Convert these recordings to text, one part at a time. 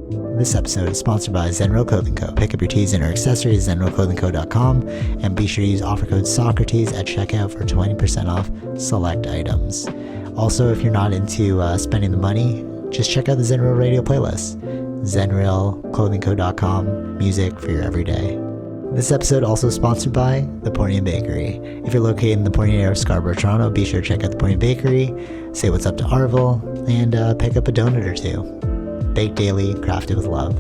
This episode is sponsored by Zenro Clothing Co. Pick up your tees and or accessories at zenroclothingco.com and be sure to use offer code Socrates at checkout for 20% off select items. Also, if you're not into spending the money, just check out the Zenrail radio playlist. zenrailclothingco.com, music for your everyday. This episode also sponsored by The Portian Bakery. If you're located in the Portian area of Scarborough, Toronto, be sure to check out The Portian Bakery, say what's up to Arville, and pick up a donut or two. Baked daily, crafted with love.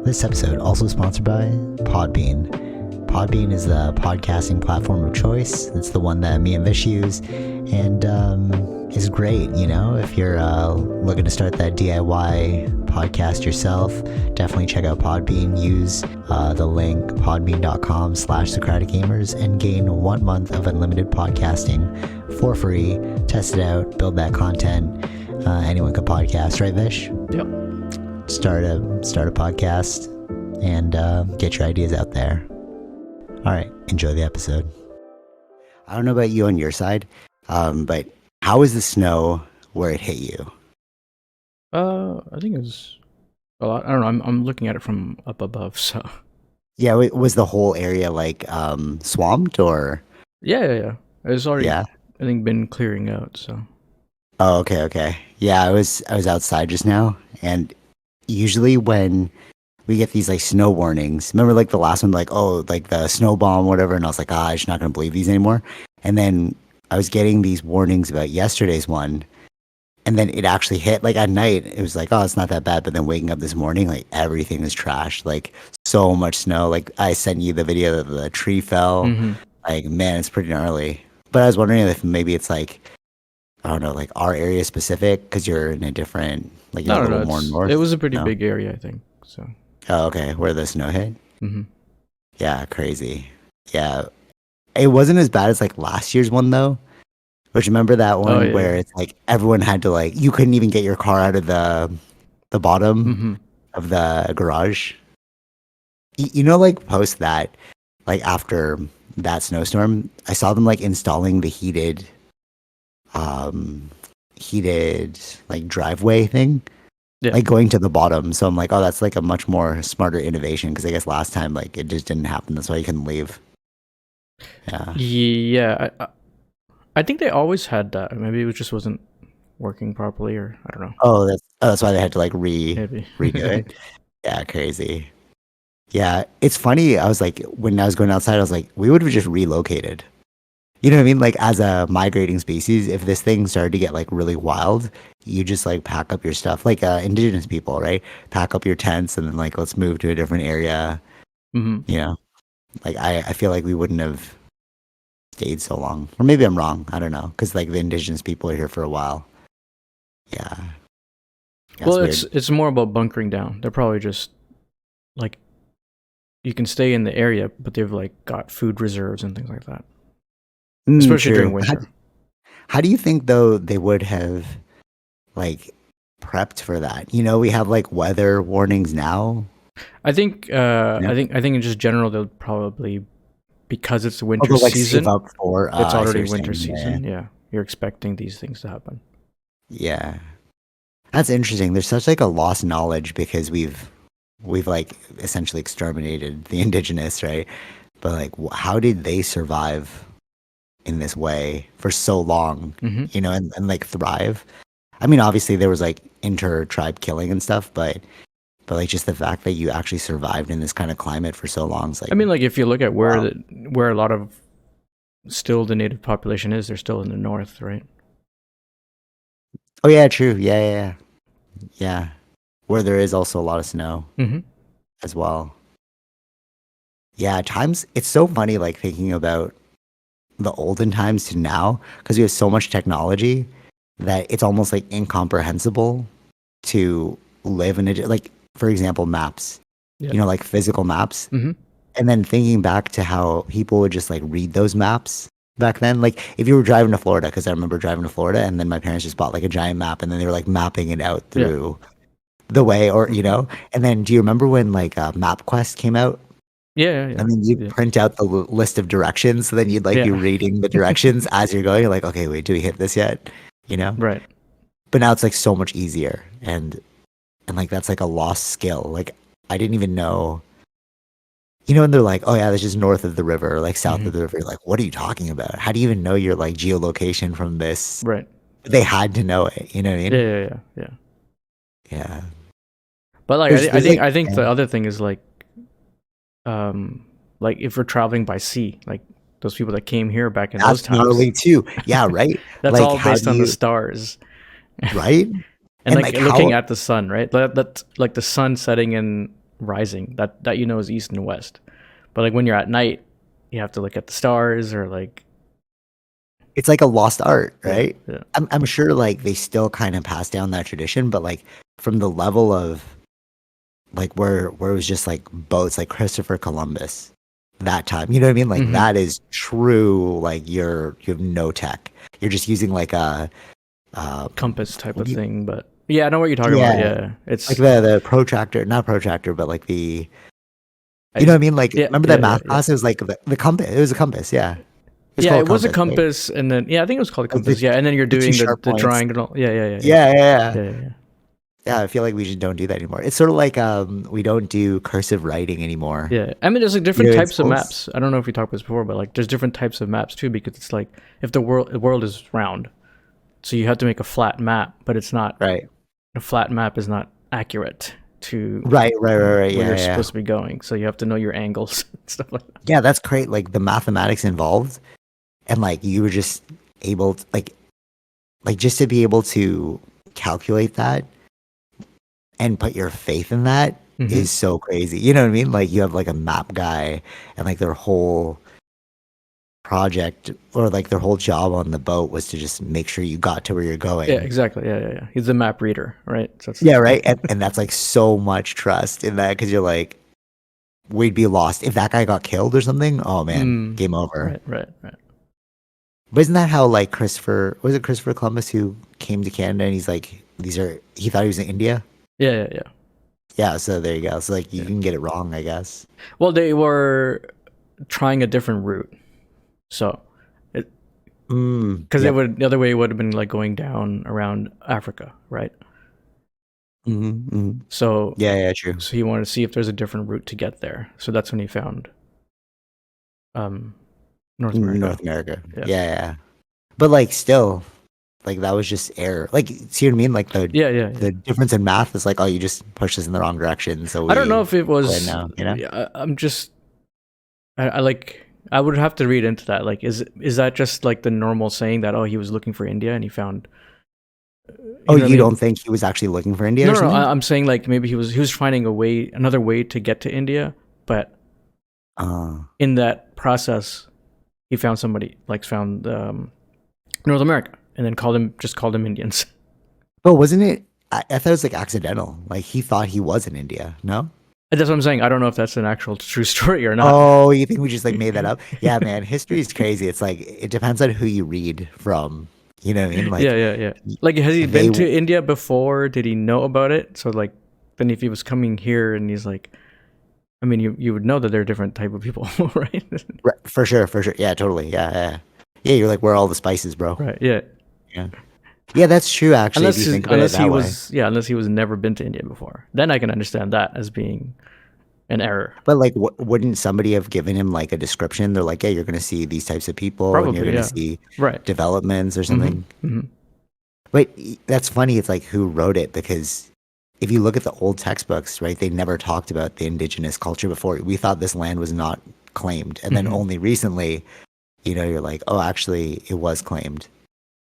This episode also sponsored by Podbean. Podbean is the podcasting platform of choice. It's the one that me and Vish use, and is great, you know, if you're looking to start that DIY podcast yourself. Definitely check out Podbean. Use the link podbean.com/SocraticGamers and gain 1 month of unlimited podcasting for free. Test it out, build that content. Anyone could podcast, right, Vish? Yep. Start a podcast and get your ideas out there. All right, enjoy the episode. I don't know about you on your side, but how was the snow where it hit you? I think it was a lot. I don't know. I'm looking at it from up above, so. Yeah, was the whole area like swamped or? Yeah. It's already, Yeah. I think, been clearing out, so. Oh, okay. Yeah, I was outside just now, and usually when we get these like snow warnings, remember like the last one, like, oh, like the snow bomb, whatever, and I was like, I'm just not gonna believe these anymore. And then I was getting these warnings about yesterday's one, and then it actually hit like at night. It was like, oh, it's not that bad, but then waking up this morning, like everything is trashed, like so much snow. Like I sent you the video that the tree fell. Mm-hmm. Like, man, it's pretty gnarly. But I was wondering if maybe it's like, I don't know, like our area specific because you're in a different, like you're a little more north. It was a pretty big area, I think. So. Oh, okay. Where the snow hit? Mm-hmm. Yeah, crazy. Yeah, it wasn't as bad as like last year's one though. Which remember that one where it's like everyone had to like you couldn't even get your car out of the bottom of the garage. You know, like post that, like after that snowstorm, I saw them like installing the heated like driveway thing, like going to the bottom. So I'm like, oh, that's like a much more smarter innovation because I guess last time like it just didn't happen. That's why you couldn't leave. Yeah. I think they always had that. Maybe it just wasn't working properly, or I don't know. Oh, that's why they had to like redo it. Yeah, crazy. Yeah, it's funny. I was like, when I was going outside, I was like, we would have just relocated. You know what I mean? Like as a migrating species, if this thing started to get like really wild, you just like pack up your stuff, like indigenous people, right? Pack up your tents and then like let's move to a different area. Mm-hmm. You know, like I feel like we wouldn't have stayed so long, or maybe I'm wrong. I don't know, because like the indigenous people are here for a while. Yeah. Well, it's more about bunkering down. They're probably just like you can stay in the area, but they've like got food reserves and things like that. Especially during winter. How do you think though they would have like prepped for that? You know, we have like weather warnings now. I think in just general they'll probably, because it's the winter season. Up for, it's already winter season. Yeah, you're expecting these things to happen. Yeah, that's interesting. There's such like a lost knowledge because we've like essentially exterminated the indigenous, right? But like, how did they survive in this way for so long, you know, and like thrive? I mean, obviously there was like inter-tribe killing and stuff, but like just the fact that you actually survived in this kind of climate for so long is like, I mean, like if you look at where a lot of still the native population is, they're still in the north, right? Oh yeah, true. Yeah. Where there is also a lot of snow as well. Yeah, at times it's so funny like thinking about the olden times to now because we have so much technology that it's almost like incomprehensible to live in it. Like for example, maps, you know, like physical maps. And then thinking back to how people would just like read those maps back then. Like if you were driving to Florida, because I remember driving to Florida and then my parents just bought like a giant map and then they were like mapping it out through the way, or, you know, and then do you remember when like MapQuest came out? Yeah. And then you print out the list of directions. So then you'd like be reading the directions as you're going. You're like, okay, wait, do we hit this yet? You know? Right. But now it's like so much easier. And And like that's like a lost skill. Like I didn't even know. You know, and they're like, "Oh yeah, that's just north of the river, or like south of the river." Like, what are you talking about? How do you even know your like geolocation from this? Right. They had to know it. You know what I mean? Yeah. Yeah. But like, There's like I think yeah. the other thing is like if we're traveling by sea, like those people that came here back in those That's times, gnarly too. Yeah, right. that's Like all how based do on the you stars. right? And And like like looking how at the sun, right? That's like the sun setting and rising. That you know is east and west. But like when you're at night, you have to look at the stars or like it's like a lost art, yeah, right? yeah. I'm sure like they still kind of pass down that tradition, but like from the level of like where it was just like boats, like Christopher Columbus, that time. You know what I mean? Like that is true. Like you have no tech. You're just using like a Compass type of thing, but yeah, I know what you're talking about. yeah, Yeah, like it's the protractor, not protractor, but like the you know what I mean? Like remember that math class? It was like the compass. It was a compass. Yeah, it's Yeah, called it was a compass, right? compass, and then I think it was called a Like compass. Yeah, and then you're the two doing sharp the points. triangle. Yeah. Yeah. Yeah, yeah. Yeah, I feel like we just don't do that anymore. It's sort of like we don't do cursive writing anymore. Yeah, I mean, there's like You different know, in types of schools. maps. I don't know if we talked about this before, but like there's different types of maps too, because it's like if the world is round, so you have to make a flat map, but it's not Right. a flat map is not accurate to Right. where you're Yeah. supposed to be going. So you have to know your angles and stuff like that. Yeah, that's great. Like the mathematics involved, and like you were just able to, like just to be able to calculate that and put your faith in that is so crazy. You know what I mean? Like you have like a map guy and like their whole project or like their whole job on the boat was to just make sure you got to where you're going. Yeah, exactly. Yeah. He's a map reader, right? So Yeah, right. And that's like so much trust in that because you're like, we'd be lost if that guy got killed or something. Oh man, game over. Right. But isn't that how like was it Christopher Columbus who came to Canada and he's like, he thought he was in India? Yeah. Yeah, so there you go. So like you can get it wrong, I guess. Well, they were trying a different route, so because the other way would have been like going down around Africa, right? So True. So he wanted to see if there's a different route to get there. So that's when he found North America. North America. Yeah. But like still, like that was just error. Like see what I mean? Like the difference in math is like, oh, you just pushed us in the wrong direction. So I don't know if it was. now, you know? Yeah, I'm just. I like. I would have to read into that. Like, is that just like the normal saying that he was looking for India and he found. You don't think he was actually looking for India? No, I'm saying like maybe he was finding another way to get to India, but in that process, he found North America and then called them Indians. But wasn't it? I thought it was like accidental. Like he thought he was in India. No. That's what I'm saying. I don't know if that's an actual true story or not. Oh, you think we just like made that up? Yeah, man. History is crazy. It's like it depends on who you read from. You know what I mean? Like, yeah. Like, has he been to India before? Did he know about it? So, like, then if he was coming here and he's like, I mean, you would know that they're different type of people, right? For sure. Yeah, totally. Yeah. You're like, where are all the spices, bro? Right. Yeah. Yeah, that's true. Actually, unless he was never been to India before, then I can understand that as being an error. But like, wouldn't somebody have given him like a description? They're like, yeah, you're going to see these types of people, probably, and you're going to see developments or something. Mm-hmm. But that's funny. It's like who wrote it, because if you look at the old textbooks, right, they never talked about the indigenous culture before. We thought this land was not claimed, and then only recently, you're like, oh, actually, it was claimed.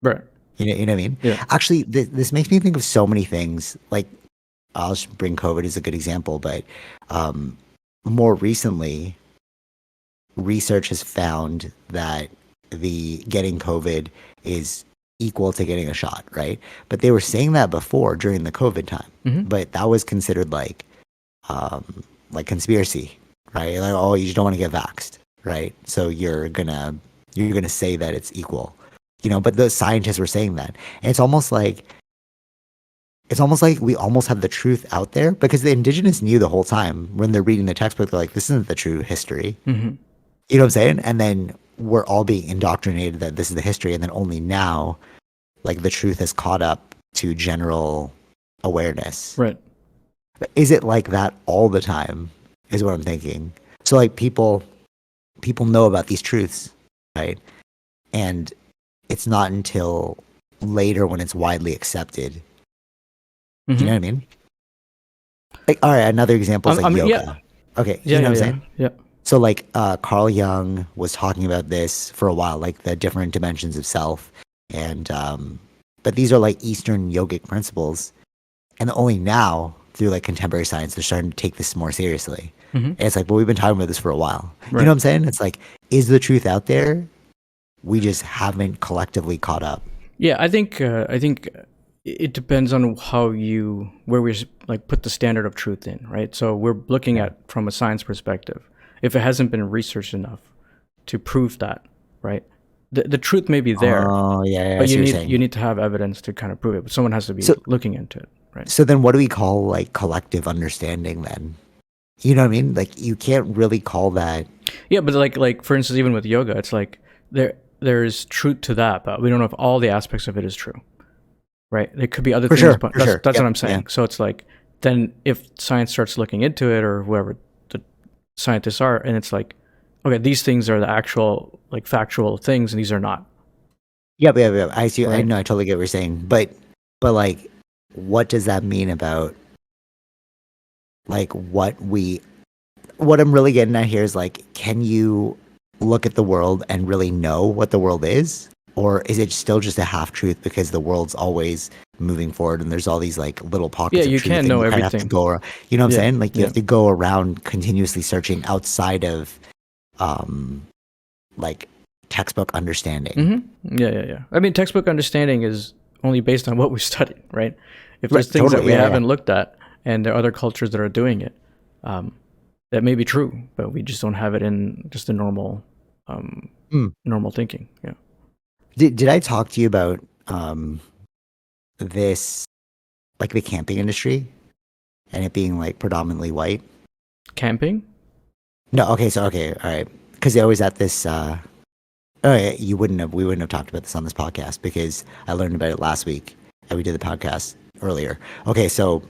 Right. You know what I mean? Yeah. Actually, this makes me think of so many things. Like, I'll just bring COVID as a good example, but more recently, research has found that the getting COVID is equal to getting a shot, right? But they were saying that before during the COVID time, but that was considered like conspiracy, right? Like, oh, you just don't want to get vaxxed, right? So you're gonna say that it's equal. But the scientists were saying that. And it's almost like we almost have the truth out there, because the indigenous knew the whole time. When they're reading the textbook, they're like, this isn't the true history. You know what I'm saying? And then we're all being indoctrinated that this is the history. And then only now, like, the truth has caught up to general awareness. Right. Is it like that all the time? Is what I'm thinking. So like people know about these truths, right? And it's not until later when it's widely accepted. You know what I mean? Like, all right, another example is like yoga. Yeah. Okay, Yeah, you know yeah, what I'm yeah, saying? yeah. So like Carl Jung was talking about this for a while, like the different dimensions of self, and but these are like Eastern yogic principles, and only now through like contemporary science they're starting to take this more seriously. And it's like, well, we've been talking about this for a while. You know what I'm saying? It's like, is the truth out there? We just haven't collectively caught up. Yeah, I think it depends on where we like put the standard of truth in, right? So we're looking at from a science perspective. If it hasn't been researched enough to prove that, right? The truth may be there, Oh yeah, but I see what you're saying. you need to have evidence to kind of prove it. But someone has to be So looking into it, right? so then what do we call like collective understanding then? You know what I mean? Like you can't really call that. Yeah, but like for instance, even with yoga, it's like there's truth to that, but we don't know if all the aspects of it is true, right? There could be other For things, sure, but for sure. that's Yep, what I'm saying. yeah. So it's like then if science starts looking into it or whoever the scientists are, and it's like, okay, these things are the actual like factual things, and these are not, Yep, yep, yep. I see. I right? know. I totally get what you're saying. But like, what does that mean about like what I'm really getting at here is like, can you look at the world and really know what the world is? Or is it still just a half truth because the world's always moving forward and there's all these like little Yeah, pockets of you truth can't and know you kind of have to everything. go, you know what I'm Yeah, saying? Like you yeah. have to go around continuously searching outside of, um, like textbook understanding. Yeah, yeah, yeah. I mean, textbook understanding is only based on what we studied, right? If Right. there's things that Totally. we Yeah. Yeah. haven't looked at, and there are other cultures that are doing it, um, that may be true, but we just don't have it in just the um, Hmm. normal thinking. Yeah. Did I talk to you about, this, like the camping industry and it being like predominantly white? Camping? No, okay, so okay, all right, because they always at this. Oh, yeah, we wouldn't have talked about this on this podcast because I learned about it last week and we did the podcast earlier. Okay, so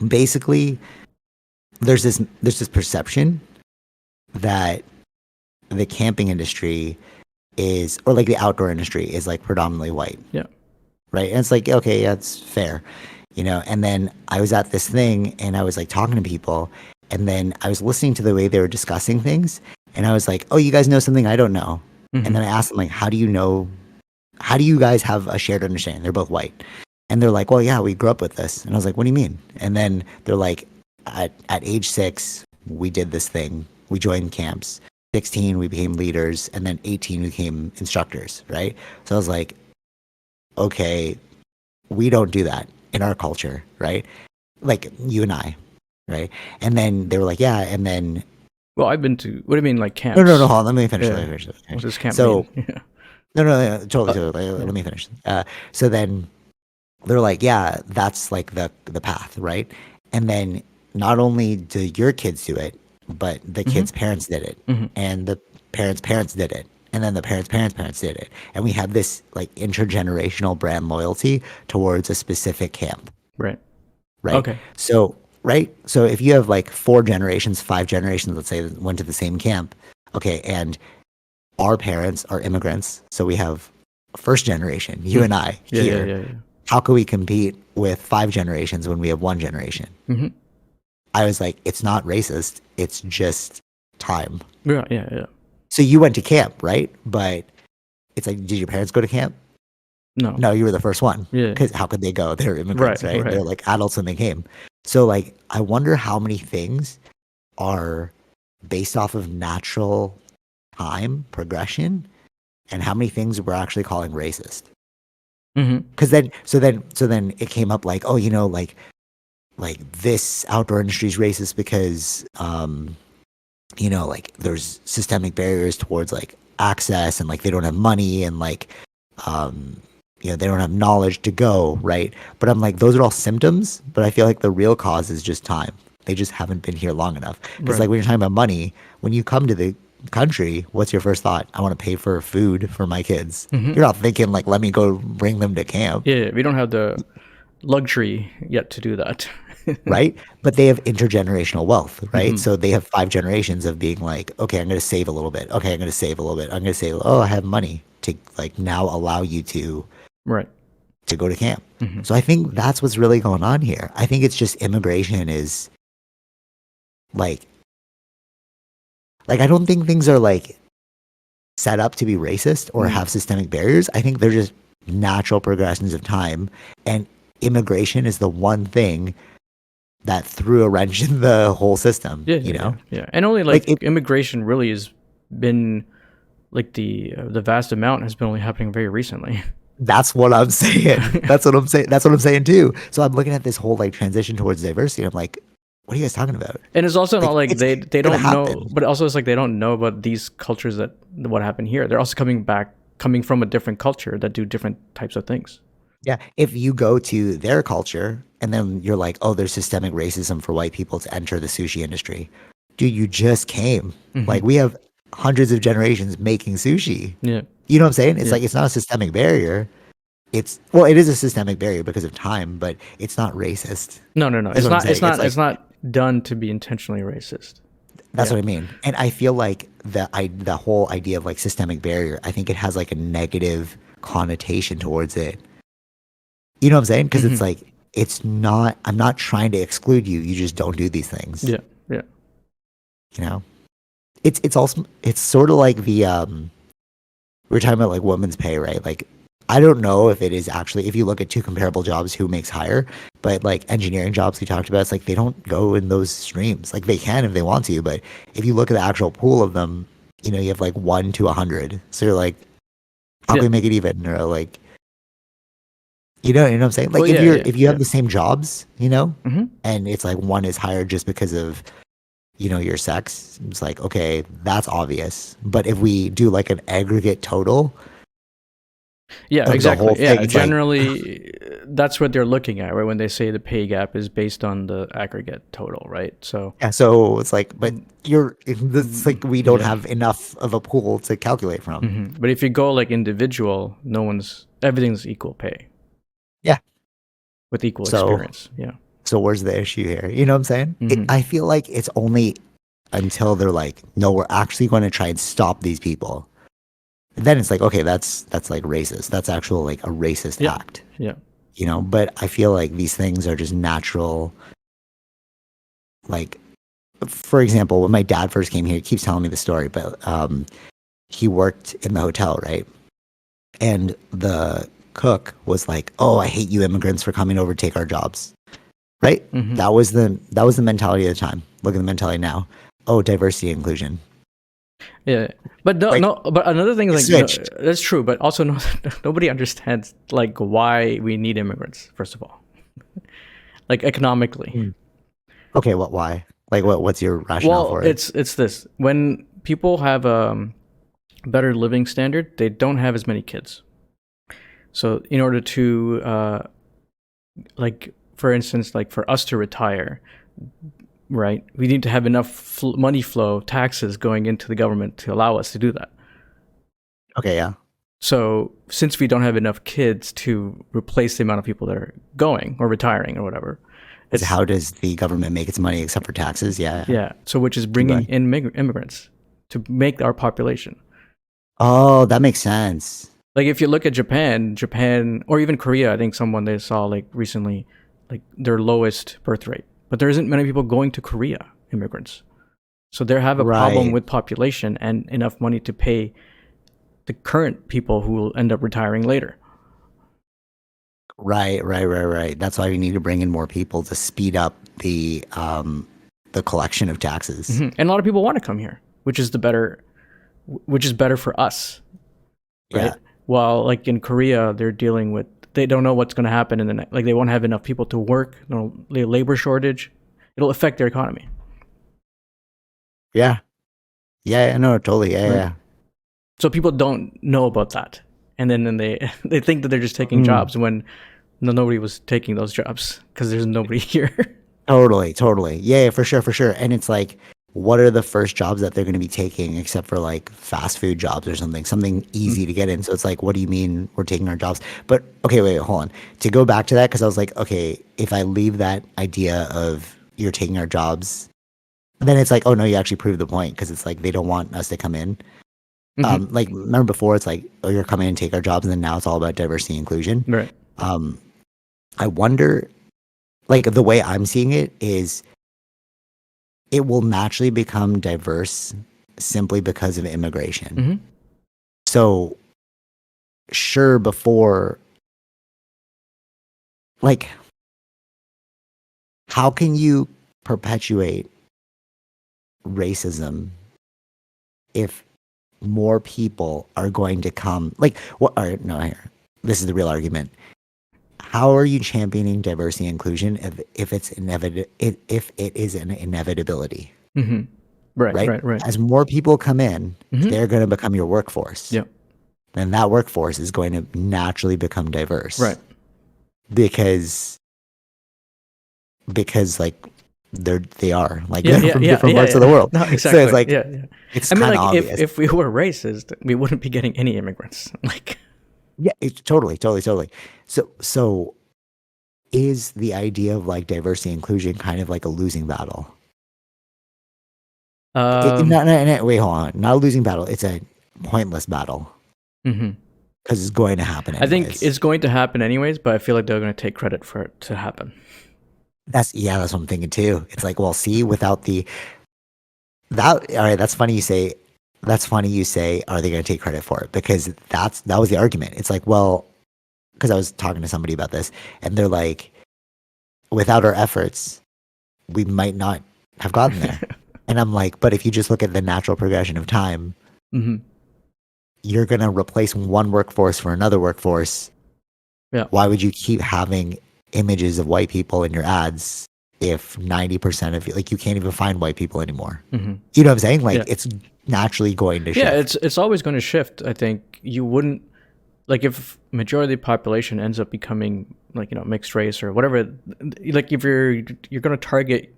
basically, there's this perception that the camping industry is, or like the outdoor industry is like predominantly white, Yeah. right? And it's like, okay, that's fair, you know. And then I was at this thing and I was like talking to people, and then I was listening to the way they were discussing things, and I was like, oh, you guys know something I don't know. And then I asked them like, how do you know? How do you guys have a shared understanding? They're both white, and they're like, well, yeah, we grew up with this. And I was like, what do you mean? And then they're like, at age 6, we did this thing. We joined camps. 16, we became leaders, and then 18, we became instructors. Right? So I was like, okay, we don't do that in our culture, right? Like you and I, right? And then they were like, yeah, and then Well, I've been to. What do you mean, like no, camps? hold on, let me finish. Yeah. Let me finish. Let me What finish. does camp So mean? Yeah. no, totally, Uh, totally. yeah. Let me finish. So then they're like, yeah, that's like the path, right? And then not only do your kids do it, but the kids' parents did it, and the parents' did it, and then the parents' did it, and we have this like intergenerational brand loyalty towards a specific camp, Right. right? Okay. So right, so if you have like 4 generations, 5 generations, let's say, that went to the same camp, okay, and our parents are immigrants, so we have first generation, you and I Yeah, yeah, here. yeah, yeah. How can we compete with 5 generations when we have 1 generation? I was like, it's not racist. It's just time. Yeah, yeah, yeah. So you went to camp, right? But it's like, did your parents go to camp? No. No, you were the first one. Yeah. Because how could they go? They're Right, immigrants, right? right. They're like adults when they came. So like, I wonder how many things are based off of natural time progression and how many things we're actually calling racist. Because then it came up like, oh, you know, like this outdoor industry is racist because you know, like there's systemic barriers towards like access, and like they don't have money, and like you know, they don't have knowledge to go, right? But I'm like, those are all symptoms, but I feel like the real cause is just time. They just haven't been here long enough. Because Right. like when you're talking about money, when you come to the country, what's your first thought? I want to pay for food for my kids. You're not thinking like, let me go bring them to camp. Yeah, we don't have the luxury yet to do that. right? But they have intergenerational wealth, right? So they have 5 generations of being like, okay, I'm going to save a little bit. Okay, I'm going to save a little bit. I'm going to say, oh, I have money to like now allow you to Right. to go to camp. So I think that's what's really going on here. I think it's just immigration is like I don't think things are like set up to be racist or have systemic barriers. I think they're just natural progressions of time, and immigration is the one thing that threw a wrench in the whole system. Yeah, you know, yeah. And only like immigration really has been like the vast amount has been only happening very recently. That's what I'm saying. That's what I'm saying. That's what I'm saying too. So I'm looking at this whole like transition towards diversity. I'm like, what are you guys talking about? And it's also not like they don't know, happen. but also it's like they don't know about these cultures that what happened here. They're also coming from a different culture that do different types of things. Yeah. If you go to their culture and then you're like, oh, there's systemic racism for white people to enter the sushi industry. Dude, you just came. Like we have hundreds of generations making sushi. Yeah. You know what I'm saying? It's like, it's not a systemic barrier. It is a systemic barrier because of time, but it's not racist. No. It's not done to be intentionally racist. That's what I mean. And I feel like the whole idea of like systemic barrier, I think it has like a negative connotation towards it. You know what I'm saying? Because it's like, I'm not trying to exclude you. You just don't do these things. Yeah. Yeah. You know, it's sort of like the, we were talking about like women's pay, right? Like, I don't know if it is actually, if you look at two comparable jobs, who makes higher, but like engineering jobs we talked about, it's like they don't go in those streams. Like they can if they want to, but if you look at the actual pool of them, you know, you have like 1 to 100. So you're like, how can we make it even? Or like, you know what I'm saying? Like if you have the same jobs, you know, and it's like one is higher just because of, you know, your sex, it's like, okay, that's obvious. But if we do like an aggregate total, yeah, exactly. Yeah, generally, that's what they're looking at, right? When they say the pay gap is based on the aggregate total, right? So yeah, so it's like, but it's like we don't have enough of a pool to calculate from. But if you go like individual, everything's equal pay. Yeah, with equal experience. Yeah. So where's the issue here? You know what I'm saying? I feel like it's only until they're like, no, we're actually going to try and stop these people. Then it's like, okay, that's like racist. That's actual like a racist act. Yeah. You know, but I feel like these things are just natural. Like, for example, when my dad first came here, he keeps telling me the story, but he worked in the hotel, right? And the cook was like, oh, I hate you immigrants for coming over to take our jobs. Right? That was the mentality at the time. Look at the mentality now. Oh, diversity and inclusion. Yeah, but but another thing is like that's true, but also nobody understands like why we need immigrants. First of all, like economically. Okay, why? Like what's your rationale for it? It's this: when people have a better living standard, they don't have as many kids. So in order to like, for instance, like for us to retire, right, we need to have enough money flow, taxes going into the government to allow us to do that. Okay, yeah. So since we don't have enough kids to replace the amount of people that are going or retiring or whatever, how does the government make its money except for taxes? Yeah. Yeah. So which is bringing in immigrants to make our population. Oh, that makes sense. Like if you look at Japan, or even Korea, I think they saw like recently, like their lowest birth rate. But there isn't many people going to Korea, immigrants. So they have a problem with population and enough money to pay the current people who will end up retiring later. Right. That's why we need to bring in more people to speed up the collection of taxes. And a lot of people want to come here, which is better for us. Right? Yeah. While like in Korea, they don't know what's going to happen like they won't have enough people to work, labor shortage. It'll affect their economy. Yeah. Yeah, no, totally. Yeah, right. Yeah. So people don't know about that. And then they think that they're just taking jobs when nobody was taking those jobs because there's nobody here. Totally. Yeah, for sure. And it's like what are the first jobs that they're going to be taking except for like fast food jobs or something easy to get in? So it's like, what do you mean we're taking our jobs? But okay, wait, hold on. To go back to that, because I was like, okay, if I leave that idea of you're taking our jobs, then it's like, oh no, you actually proved the point, because it's like they don't want us to come in. Like remember before, it's like, oh, you're coming and take our jobs, and then now it's all about diversity and inclusion. Right. I wonder, like the way I'm seeing it is, it will naturally become diverse simply because of immigration. So, sure, before, like, how can you perpetuate racism if more people are going to come? Like, what? All right, no, here. This is the real argument. How are you championing diversity and inclusion if it's if it is an inevitability? Right. As more people come in, they're going to become your workforce. Yep. Then that workforce is going to naturally become diverse. Right. Because like they are like from different parts of the world. No, exactly. So it's like it's kind of like obvious. if we were racist, we wouldn't be getting any immigrants. Like it's totally. So is the idea of like diversity and inclusion kind of like a losing battle? No, wait, hold on. Not a losing battle. It's a pointless battle. Because it's going to happen anyways. I think it's going to happen anyways, but I feel like they're going to take credit for it to happen. That's what I'm thinking too. It's like, well, see, without all right, that's funny you say, are they going to take credit for it? Because that was the argument. It's like, well, because I was talking to somebody about this, and they're like, without our efforts, we might not have gotten there. And I'm like, but if you just look at the natural progression of time, you're going to replace one workforce for another workforce. Yeah. Why would you keep having images of white people in your ads if 90% of you, like, you can't even find white people anymore? You know what I'm saying? Like, it's naturally going to shift. Yeah, it's always going to shift. I think you wouldn't, like, if majority of the population ends up becoming like, mixed race or whatever, like if you're going to target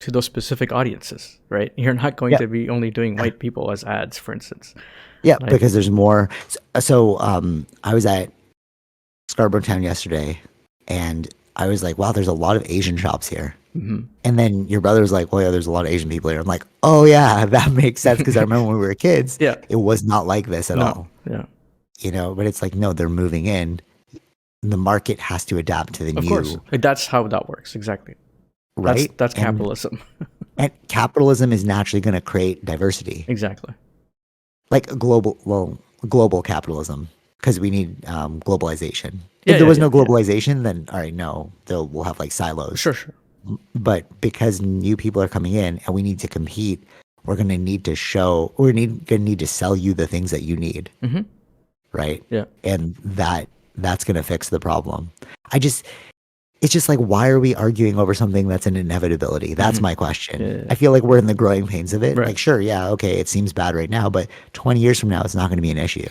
to those specific audiences, right? You're not going to be only doing white people as ads, for instance. Yeah, like, because there's more. So I was at Scarborough town yesterday, and I was like, wow, there's a lot of Asian shops here. And then your brother was like, well, yeah, there's a lot of Asian people here. I'm like, oh yeah, that makes sense, because I remember when we were kids, it was not like this at all. Yeah. But it's like, no, they're moving in. The market has to adapt to the new. Of course. That's how that works, exactly. Right? That's capitalism. And capitalism is naturally going to create diversity. Exactly. Like global capitalism, because we need globalization. If there was no globalization, then all right, no, we'll have like silos. Sure. But because new people are coming in and we need to compete, we're going to need to going to need to sell you the things that you need. Right? Yeah. And that's going to fix the problem. It's just like, why are we arguing over something that's an inevitability? That's my question. Yeah. I feel like we're in the growing pains of it. Right. Like, sure, yeah, okay, it seems bad right now, but 20 years from now, it's not going to be an issue.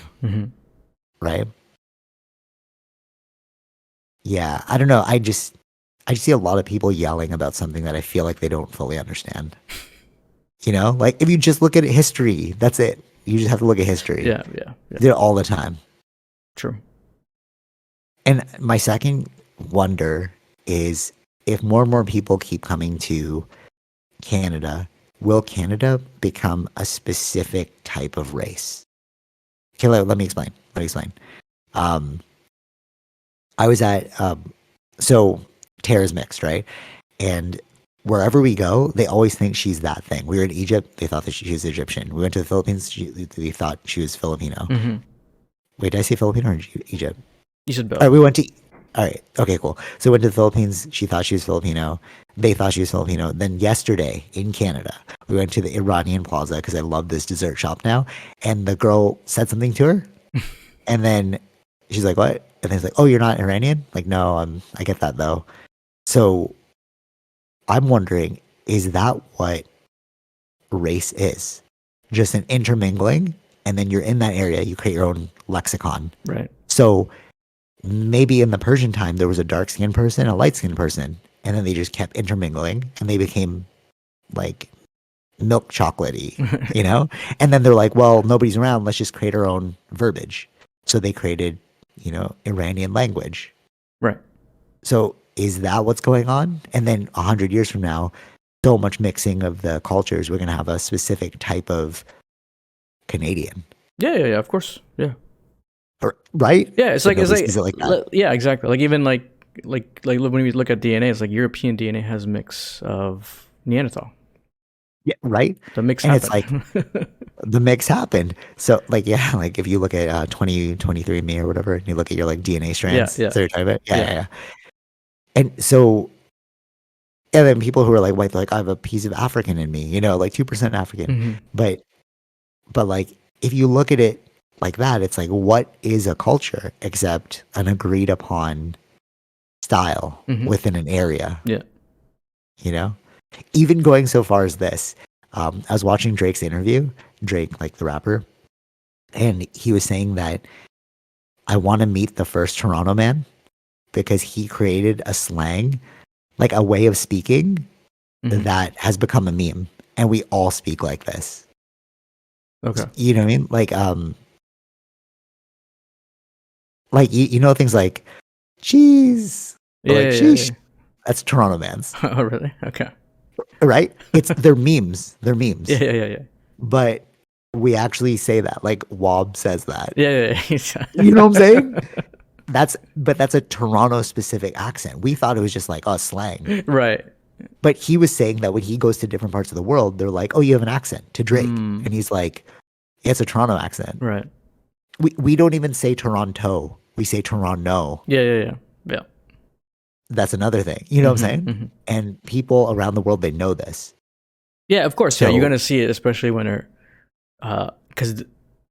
Right? Yeah, I don't know. I just see a lot of people yelling about something that I feel like they don't fully understand. Like if you just look at history, that's it. You just have to look at history. Yeah. They're all the time. True. And my second wonder is, if more and more people keep coming to Canada, will Canada become a specific type of race? Okay, let me explain. I was at so Tara's mixed, right? And wherever we go, they always think she's that thing. We were in Egypt, they thought that she was Egyptian. We went to the Philippines, they thought she was Filipino. Wait, did I say Filipino or Egypt? You said both. All right, we went to. All right, okay, cool. So we went to the Philippines. She thought she was Filipino. They thought she was Filipino. Then yesterday in Canada, we went to the Iranian Plaza because I love this dessert shop now. And the girl said something to her, and then she's like, "What?" And then it's like, "Oh, you're not Iranian?" Like, no, I get that though. So I'm wondering, is that what race is? Just an intermingling, and then you're in that area, you create your own lexicon. Right. So maybe in the Persian time, there was a dark-skinned person, a light-skinned person, and then they just kept intermingling, and they became like milk chocolatey, you know? And then they're like, well, nobody's around. Let's just create our own verbiage. So they created, Iranian language. Right. So is that what's going on? And then 100 years from now, so much mixing of the cultures, we're going to have a specific type of Canadian. Yeah, of course. Yeah. Right? Yeah, it's So like that. Yeah, exactly. Like even like when we look at DNA, it's like European DNA has a mix of Neanderthal. Yeah, right. The mix and happened. It's like the mix happened. So like, yeah, like if you look at 2023andMe or whatever, and you look at your like DNA strands, Yeah. so you're talking about, yeah. And so, and then people who are like white, they're like, I have a piece of African in me, like 2% African. Mm-hmm. But like, if you look at it like that, it's like, what is a culture except an agreed upon style within an area? Yeah. Even going so far as this, I was watching Drake's interview, Drake, like the rapper, and he was saying that I want to meet the first Toronto man because he created a slang, like a way of speaking that has become a meme, and we all speak like this. Okay. You know what I mean? Like things like cheese, like sheesh. That's Toronto man's. Oh, really? Okay. Right? They're memes. They're memes. Yeah. But we actually say that. Like Wob says that. Yeah. You know what I'm saying? That's a Toronto specific accent. We thought it was just like slang. Right. But he was saying that when he goes to different parts of the world, they're like, "Oh, you have an accent," to Drake. And he's like, it's a Toronto accent. Right. We don't even say Toronto. We say Toronto. Yeah. That's another thing. You know what I'm saying? Mm-hmm. And people around the world, they know this. Yeah, of course. So, you're going to see it, especially when they're, because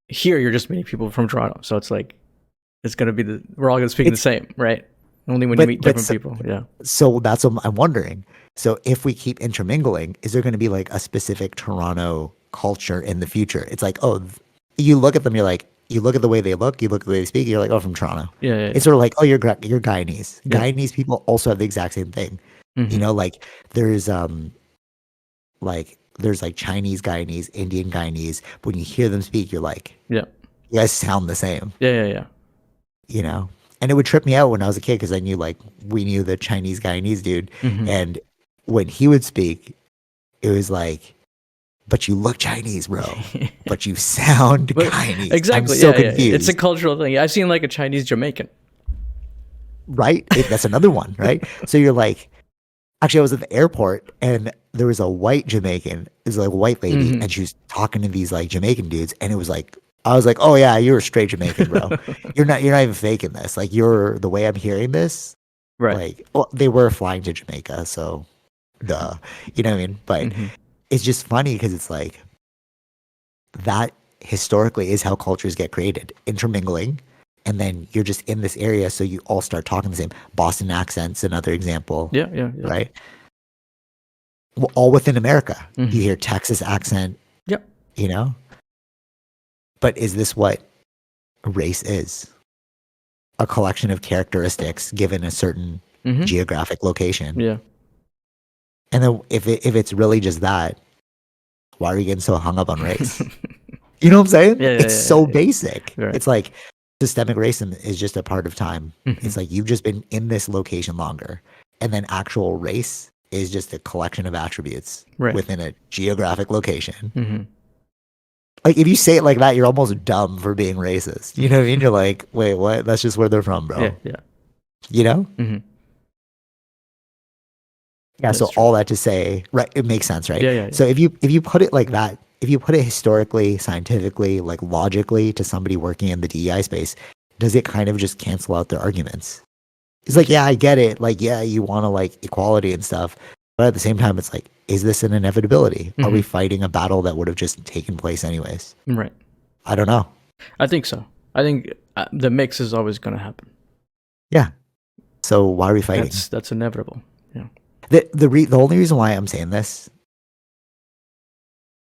here you're just meeting people from Toronto. So it's like, it's going to be we're all going to speak the same, right? Only when you meet different people. Yeah. So that's what I'm wondering. So if we keep intermingling, is there going to be like a specific Toronto culture in the future? It's like, oh, you look at them, you're like, you look at the way they look, you look at the way they speak, you're like, oh, from Toronto. Yeah. It's sort of like, oh, you're Guyanese. Yeah. Guyanese people also have the exact same thing. Like there's like Chinese Guyanese, Indian Guyanese. When you hear them speak, you're like, yeah, you guys sound the same. Yeah. And it would trip me out when I was a kid because I knew we knew the Chinese Guyanese dude, and when he would speak, it was like, but you look Chinese, bro. But you sound Guyanese. Exactly. I'm so confused. Yeah. It's a cultural thing. I've seen like a Chinese Jamaican. Right? That's another one, right? So you're like, actually, I was at the airport and there was a white Jamaican. It was like a white lady, and she was talking to these like Jamaican dudes, and it was like, I was like, oh yeah, you're a straight Jamaican, bro. You're not even faking this. Like the way I'm hearing this, right? Like, well, they were flying to Jamaica, so duh. You know what I mean? But it's just funny because it's like that historically is how cultures get created, intermingling, and then you're just in this area, so you all start talking the same. Boston accent's another example. Yeah. Right? Well, all within America. You hear Texas accent. Yep. But is this what race is? A collection of characteristics given a certain geographic location. Yeah. And then if it's really just that, why are you getting so hung up on race? You know what I'm saying? Yeah, it's so basic. Right. It's like systemic racism is just a part of time. It's like you've just been in this location longer. And then actual race is just a collection of attributes within a geographic location. Like if you say it like that, you're almost dumb for being racist. You know what I mean? You're like, wait, what? That's just where they're from, bro. Yeah. You know? Yeah, That's so true. all that to say, right, it makes sense, right? Yeah. So if you put it like that, if you put it historically, scientifically, like logically to somebody working in the DEI space, does it kind of just cancel out their arguments? It's like, yeah, I get it. Like, yeah, you want to like equality and stuff. But at the same time, it's like, is this an inevitability? Are we fighting a battle that would have just taken place anyways? Right. I don't know. I think so. I think the mix is always going to happen. Yeah. So why are we fighting? That's inevitable. Yeah. The only reason why I'm saying this,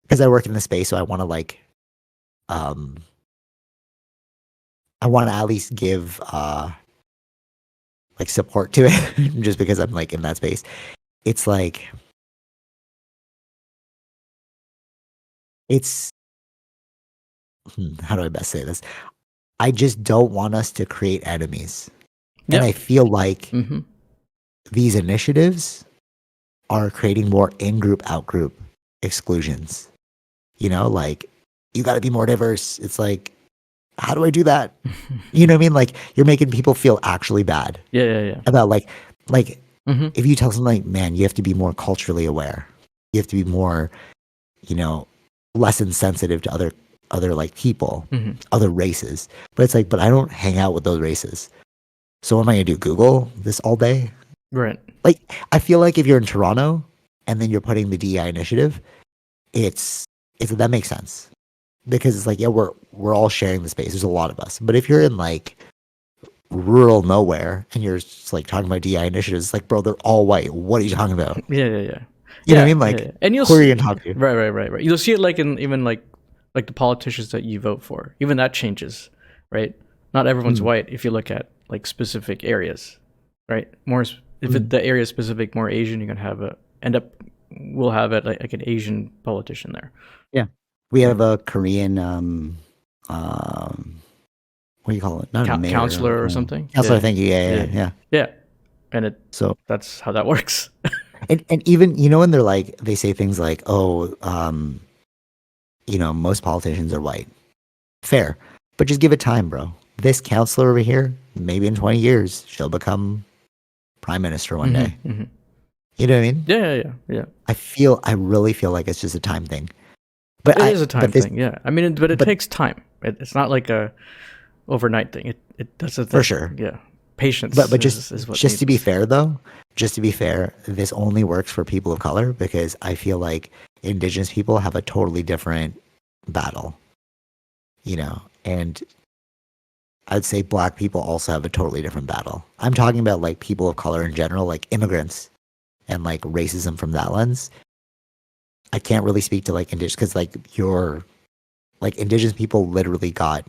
because I work in the space, so I want to like, I want to at least give like support to it, just because I'm like in that space. It's like it's how do I best say this? I just don't want us to create enemies. And I feel like these initiatives are creating more in-group, out-group exclusions. You know, like, you got to be more diverse. It's like, how do I do that? You know what I mean? Like, you're making people feel actually bad. Yeah. About like if you tell someone like, man, you have to be more culturally aware. You have to be more, you know, less insensitive to other like people, other races. But it's like, but I don't hang out with those races. So what am I gonna do? Google this all day? Right. Like, I feel like if you're in Toronto and then you're putting the DEI initiative, it's that makes sense. Because it's like, yeah, we're all sharing the space. There's a lot of us. But if you're in like rural nowhere and you're just like talking about DI initiatives, it's like, bro, they're all white. What are you talking about? Yeah. You know what I mean? Like, and you'll who are see, you gonna talk to? Right. You'll see it like in even like the politicians that you vote for. Even that changes, right? Not everyone's white if you look at like specific areas, right? The area is specific, more Asian, you're gonna we'll have it like an Asian politician there. Yeah, we have a Korean what do you call it? Not a mayor, counselor or something. Counselor, thank you. Yeah. And that's how that works. and even, you know, when they say things like, oh, you know, most politicians are white. Fair, but just give it time, bro. This counselor over here, maybe in 20 years, she'll become prime minister one day. You know what I mean? Yeah. I really feel like it's just a time thing. But it is a time thing, yeah. I mean, but it takes time. It's not like a overnight thing. That's a thing. For sure. Yeah. Patience. But is what just to be fair, though, this only works for people of color, because I feel like Indigenous people have a totally different battle, you know, and I'd say Black people also have a totally different battle. I'm talking about like people of color in general, like immigrants and like racism from that lens. I can't really speak to like Indigenous, because like Indigenous people literally got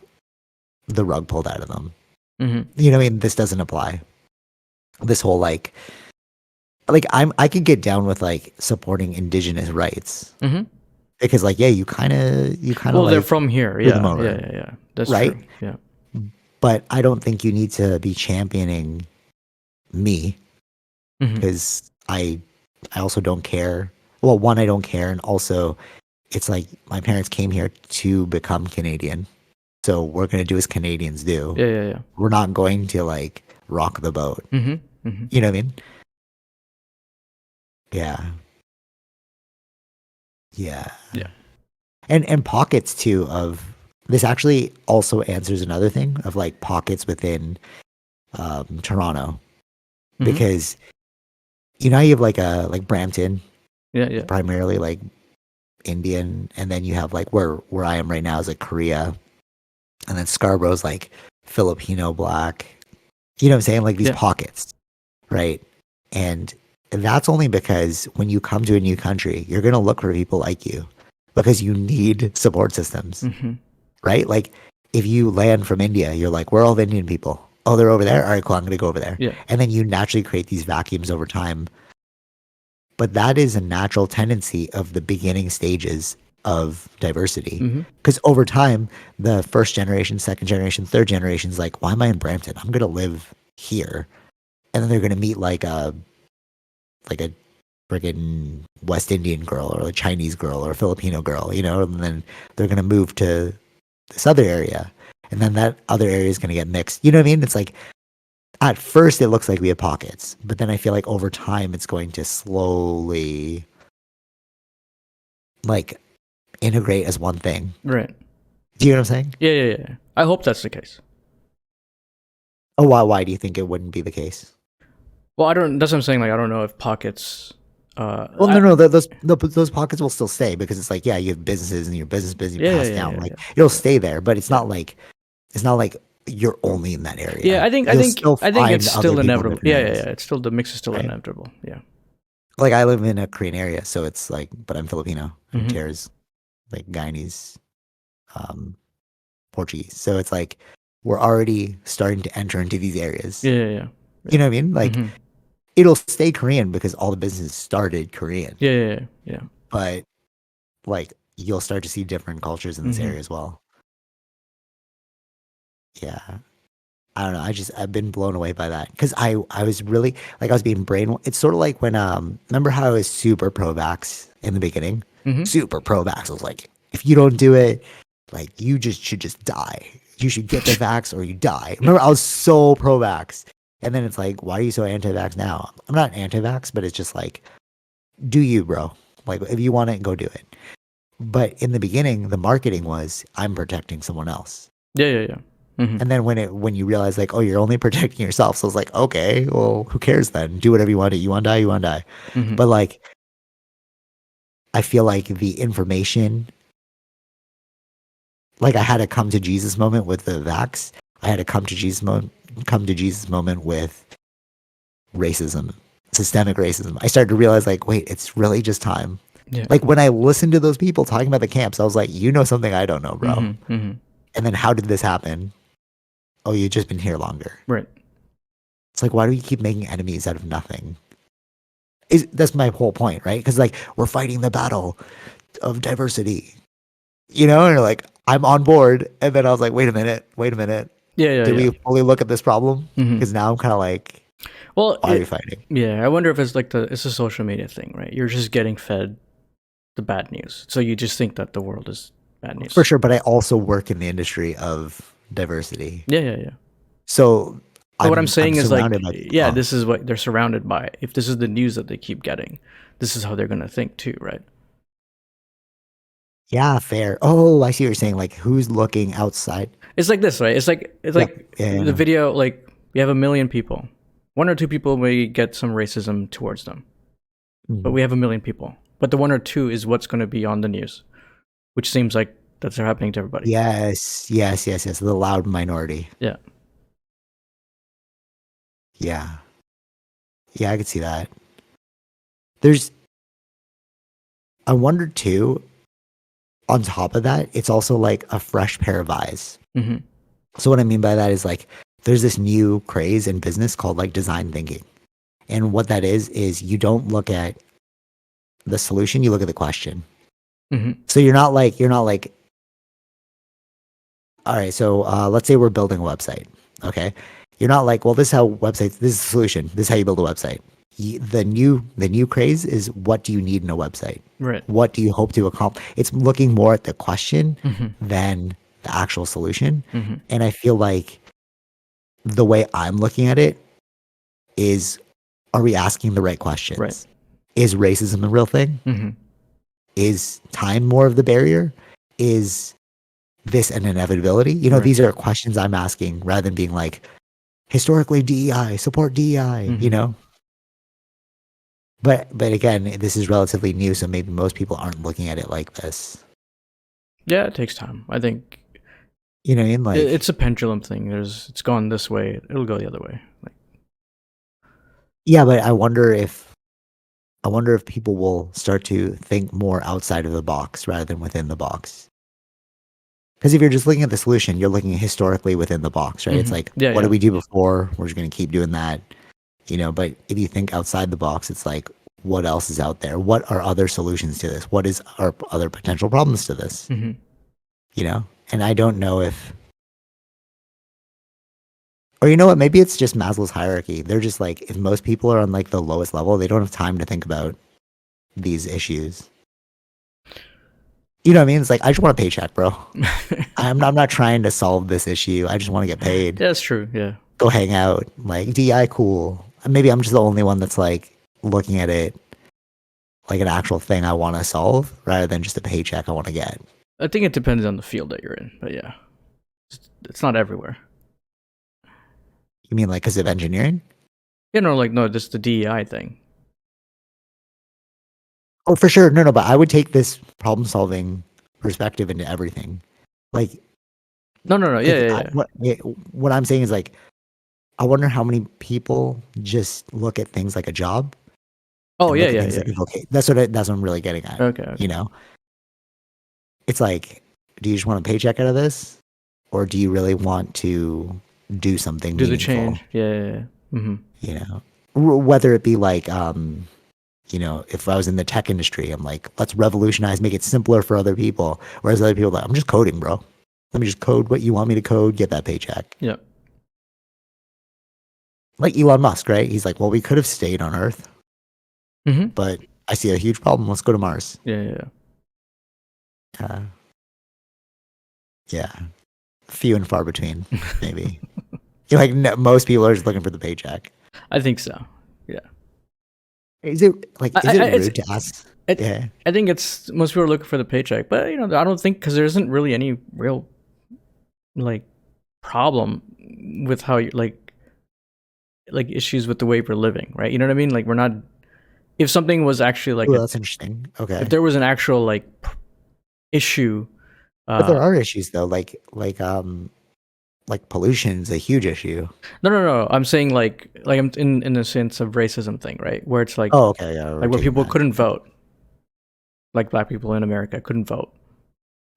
the rug pulled out of them. You know what I mean? This doesn't apply. This whole like I could get down with like supporting Indigenous rights, because like, yeah, you kind of well, like, they're from here. Yeah. That's right. true. Yeah. But I don't think you need to be championing me, because I also don't care. Well, one, I don't care, and also it's like my parents came here to become Canadian. So we're going to do as Canadians do. Yeah. We're not going to like rock the boat. You know what I mean? Yeah. And pockets too of this actually also answers another thing of like pockets within Toronto, because you know, you have like Brampton, primarily like Indian, and then you have like where I am right now is like Korea. And then Scarborough's like Filipino Black. You know what I'm saying? Like these pockets, right? And that's only because when you come to a new country, you're going to look for people like you, because you need support systems, right? Like if you land from India, you're like, where are all the Indian people? Oh, they're over there? All right, cool, I'm going to go over there. Yeah. And then you naturally create these vacuums over time. But that is a natural tendency of the beginning stages of diversity, because over time, the first generation, second generation, third generation is like, why am I in Brampton? I'm going to live here. And then they're going to meet like a freaking West Indian girl or a Chinese girl or a Filipino girl, you know, and then they're going to move to this other area. And then that other area is going to get mixed. You know what I mean? It's like, at first it looks like we have pockets, but then I feel like over time it's going to slowly like integrate as one thing. Right. Do you know what I'm saying? Yeah. I hope that's the case. Oh, why do you think it wouldn't be the case? Well, that's what I'm saying. Like, I don't know if pockets. No. Those pockets will still stay, because it's like, yeah, you have businesses and your business pass down. It'll stay there, but it's not like you're only in that area. Yeah, I think it's still inevitable. Yeah. It's still, the mix is still inevitable. Yeah. Like I live in a Korean area, so it's like, but I'm Filipino. And Tara's like Guyanese, Portuguese. So it's like we're already starting to enter into these areas. Yeah. You know what I mean? Like it'll stay Korean because all the businesses started Korean. Yeah. But like you'll start to see different cultures in this area as well. Yeah. I don't know. I've been blown away by that because I was really like I was being brain. It's sort of like when remember how I was super pro-vax in the beginning, super pro-vax. I was like, if you don't do it, like you just should just die. You should get the vax or you die. Remember, I was so pro-vax, and then it's like, why are you so anti-vax now? I'm not anti-vax, but it's just like, do you, bro? Like, if you want it, go do it. But in the beginning, the marketing was, I'm protecting someone else. Yeah. And then when you realize like, oh, you're only protecting yourself, so it's like, okay, well, who cares then? Do whatever you want to. You want to die, you want to die. But like, I feel like the information, like I had a come to Jesus moment with the vax. I had a come to Jesus moment with racism, systemic racism. I started to realize like, wait, it's really just time. Yeah. Like when I listened to those people talking about the camps, I was like, you know something I don't know, bro. And then how did this happen? Oh, you've just been here longer. Right. It's like, why do we keep making enemies out of nothing? That's my whole point, right? Because like we're fighting the battle of diversity, you know? And you're like, I'm on board. And then I was like, wait a minute. Yeah. Did we fully look at this problem? Because now I'm kind of like, well, why are we fighting? Yeah, I wonder if it's like it's a social media thing, right? You're just getting fed the bad news, so you just think that the world is bad news. For sure, but I also work in the industry of diversity. Yeah. So what I'm saying is like, this is what they're surrounded by. If this is the news that they keep getting, this is how they're gonna think too, right? Yeah, fair. Oh, I see what you're saying. Like, who's looking outside? It's like this, right? It's like the video. Like, you have 1 million people. 1 or 2 people may get some racism towards them, but we have 1 million people. But the 1 or 2 is what's going to be on the news, which seems like that's happening to everybody. Yes. The loud minority. Yeah. Yeah, I could see that. I wonder too, on top of that, it's also like a fresh pair of eyes. So what I mean by that is like, there's this new craze in business called like design thinking. And what that is you don't look at the solution, you look at the question. So you're not like, all right, so let's say we're building a website. Okay. You're not like, well, this is the solution. This is how you build a website. The new craze is, what do you need in a website? Right. What do you hope to accomplish? It's looking more at the question than the actual solution. And I feel like the way I'm looking at it is, are we asking the right questions? Right. Is racism a real thing? Is time more of the barrier? Is this an inevitability? You know, these are questions I'm asking rather than being like, historically DEI, support DEI, you know? But again, this is relatively new, so maybe most people aren't looking at it like this. Yeah, it takes time. I think, you know what I mean? Like, it's a pendulum thing. It's gone this way, it'll go the other way. Like, yeah, but I wonder if people will start to think more outside of the box rather than within the box. Because if you're just looking at the solution, you're looking historically within the box, right? It's like, what did we do before? We're just going to keep doing that, you know? But if you think outside the box, it's like, what else is out there? What are other solutions to this? What is our other potential problems to this? You know? And I don't know if, or you know what? Maybe it's just Maslow's hierarchy. They're just like, if most people are on like the lowest level, they don't have time to think about these issues. You know what I mean? It's like, I just want a paycheck, bro. I'm not trying to solve this issue. I just want to get paid. Yeah, that's true. Yeah. Go hang out. Like, DI, cool. Maybe I'm just the only one that's like looking at it like an actual thing I want to solve rather than just a paycheck I want to get. I think it depends on the field that you're in, but yeah, it's not everywhere. You mean like because of engineering? You know, like, no, just the DEI thing. Oh, for sure. No, but I would take this problem-solving perspective into everything. Like, no. Yeah. What I'm saying is like, I wonder how many people just look at things like a job. Oh yeah. Okay, that's what I'm really getting at. Okay. You know, it's like, do you just want a paycheck out of this, or do you really want to do something? Do meaningful? the change? Yeah. You know, whether it be like if I was in the tech industry, I'm like, let's revolutionize, make it simpler for other people. Whereas other people are like, I'm just coding, bro. Let me just code what you want me to code, get that paycheck. Yeah. Like Elon Musk, right? He's like, well, we could have stayed on Earth, but I see a huge problem. Let's go to Mars. Yeah. Yeah. Few and far between, maybe. Like most people are just looking for the paycheck. I think so. Yeah. Is it rude to ask? Yeah. I think it's most people are looking for the paycheck, but I don't think because there isn't really any real like problem with how you like issues with the way we're living, right? You know what I mean? Like we're not. If something was actually like, that's interesting. Okay. If there was an actual like issue, but there are issues though, like pollution is a huge issue. No. I'm saying like I'm in the sense of racism thing, right? Where it's like, oh, okay, yeah, like where people couldn't vote, like black people in America couldn't vote.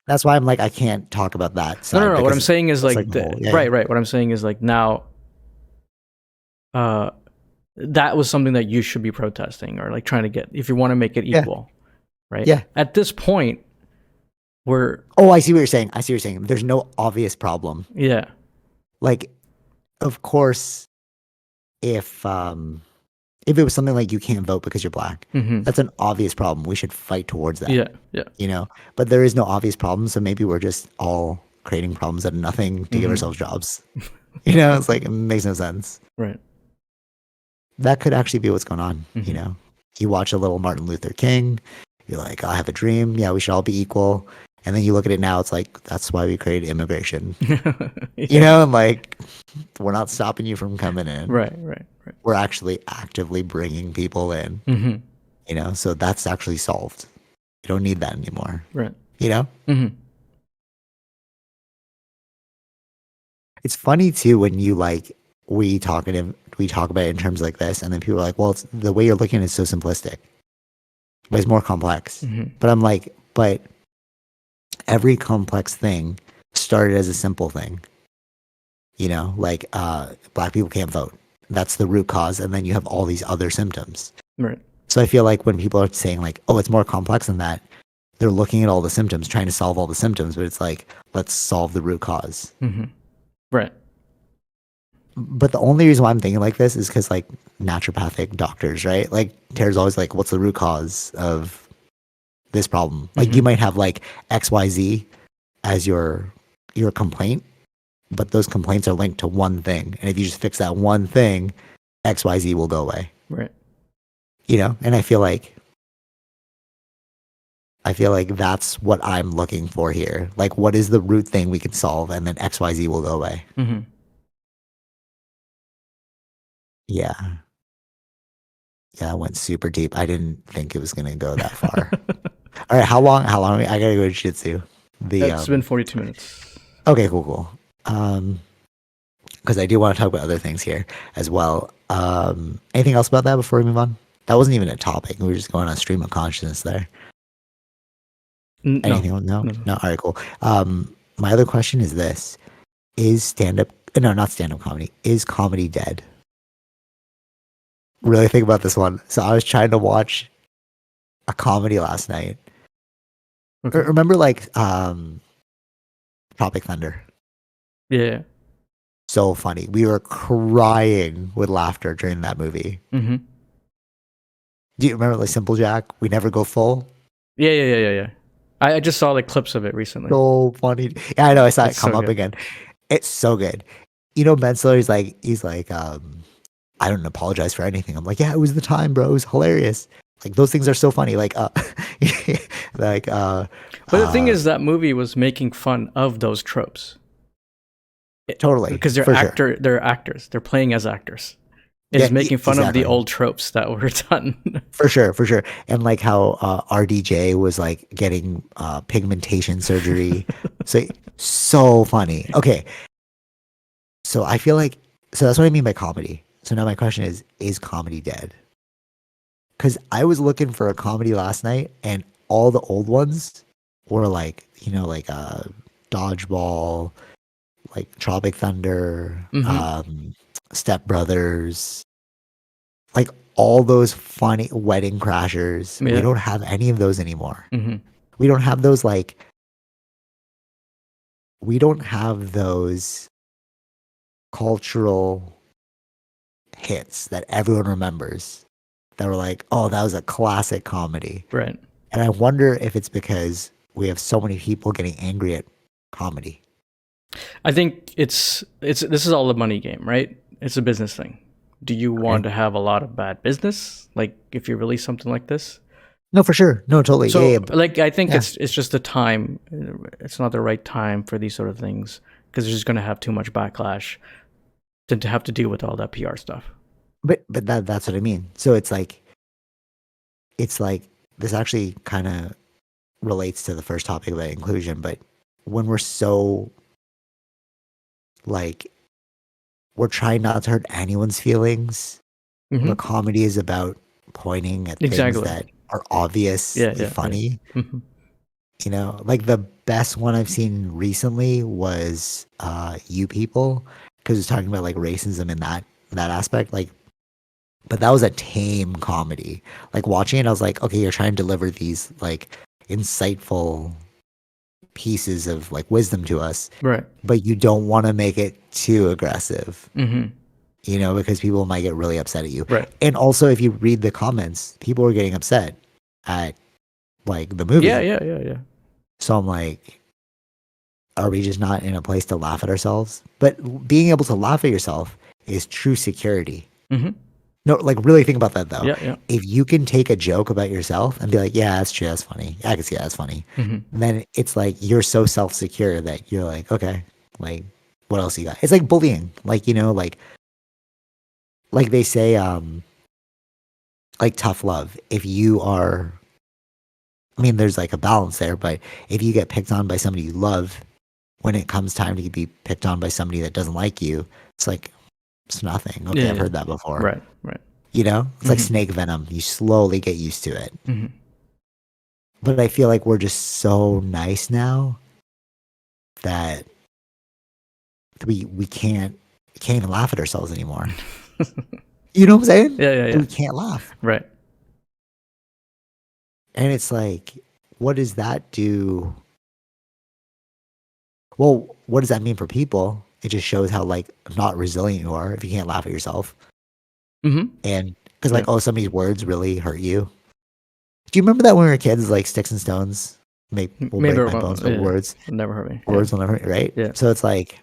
That's why I'm like, I can't talk about that. No. What I'm saying is like, right. What I'm saying is like now, that was something that you should be protesting or like trying to get if you want to make it equal, right? Yeah. At this point, we're. Oh, I see what you're saying. There's no obvious problem. Yeah. Like, of course, if it was something like you can't vote because you're black, that's an obvious problem. We should fight towards that. Yeah. But there is no obvious problem, so maybe we're just all creating problems out of nothing to give ourselves jobs. It's like it makes no sense. Right. That could actually be what's going on. You watch a little Martin Luther King, you're like, I have a dream. Yeah, we should all be equal. And then you look at it now, it's like, that's why we created immigration. And like, we're not stopping you from coming in. Right. We're actually actively bringing people in. So that's actually solved. You don't need that anymore. Right. It's funny too when you like, we talk about it in terms like this, and then people are like, well, the way you're looking at it is so simplistic. But it's more complex. But I'm like, but every complex thing started as a simple thing. Like black people can't vote. That's the root cause, and then you have all these other symptoms. Right. So I feel like when people are saying like, oh, it's more complex than that, they're looking at all the symptoms, trying to solve all the symptoms, but it's like, let's solve the root cause. Right. But the only reason why I'm thinking like this is because like naturopathic doctors, right? Like Tara's always like, what's the root cause of this problem? Like you might have like XYZ as your complaint, but those complaints are linked to one thing. And if you just fix that one thing, XYZ will go away. Right. And I feel like that's what I'm looking for here. Like, what is the root thing we can solve, and then XYZ will go away. Yeah. Yeah, I went super deep. I didn't think it was going to go that far. All right, how long? I got to go to jiu-jitsu. It's been 42 minutes. Okay, cool. Because I do want to talk about other things here as well. Anything else about that before we move on? That wasn't even a topic. We were just going on stream of consciousness there. Anything? No? All right, cool. My other question is this. Not stand-up comedy. Is comedy dead? Really think about this one. So I was trying to watch a comedy last night. Okay. Remember like Tropic Thunder? Yeah. So funny. We were crying with laughter during that movie. Do you remember like Simple Jack? We Never Go Full? Yeah. I just saw like clips of it recently. So funny. Yeah, I know. I saw it come up again. It's so good. Ben Stiller, he's like, I don't apologize for anything. I'm like, yeah, it was the time, bro. It was hilarious. Like those things are so funny. Like, but the thing is, that movie was making fun of those tropes. Totally, because they're actors. They're playing as actors. It's making fun of the old tropes that were done. For sure. And like how RDJ was like getting pigmentation surgery. So funny. Okay. So I feel like, that's what I mean by comedy. So now my question is comedy dead? Because I was looking for a comedy last night, and all the old ones were like, Dodgeball, like Tropic Thunder, Step Brothers. Like all those funny Wedding Crashers. Yeah. We don't have any of those anymore. Mm-hmm. We don't have those we don't have those cultural hits that everyone remembers that were like, oh, that was a classic comedy. Right. And I wonder if it's because we have so many people getting angry at comedy. I think this is all a money game, right? It's a business thing. Do you want to have a lot of bad business? Like if you release something like this? No, for sure. No, totally. So, yeah. like, I think it's just the time. It's not the right time for these sort of things because it's just going to have too much backlash to have to deal with all that PR stuff. But that's what I mean. So it's like this actually kind of relates to the first topic about inclusion. But when we're so like we're trying not to hurt anyone's feelings, Mm-hmm. but comedy is about pointing at things that are obviously funny. Yeah. Mm-hmm. You know, like the best one I've seen recently was You People, because it's talking about like racism in that aspect. Like, but that was a tame comedy. Like watching it, I was like, okay, you're trying to deliver these like insightful pieces of like wisdom to us, right? But you don't want to make it too aggressive. Mm-hmm. You know, because people might get really upset at you. Right. And also, if you read the comments, people are getting upset at like the movie. Yeah. So I'm like, are we just not in a place to laugh at ourselves? But being able to laugh at yourself is true security. Mm-hmm. No, like really think about that though. Yeah. If you can take a joke about yourself and be like, yeah, that's true, that's funny. I can see that's funny. Mm-hmm. Then it's like you're so self-secure that you're like, okay, like what else you got? It's like bullying. Like, you know, like they say, like tough love. If you are, I mean, there's like a balance there, but if you get picked on by somebody you love, when it comes time to be picked on by somebody that doesn't like you, it's like, it's nothing. Okay, I've heard that before. Right. You know, it's like snake venom. You slowly get used to it. Mm-hmm. But I feel like we're just so nice now that we can't even laugh at ourselves anymore. You know what I'm saying? Yeah. We can't laugh. Right. And it's like, what does that do? Well, what does that mean for people? It just shows how like not resilient you are if you can't laugh at yourself. Mm-hmm. And because like, oh, some of these words really hurt you. Do you remember that when we were kids, like sticks and stones will break my bones, but words never hurt me. Words will never hurt me, right? Yeah. So it's like,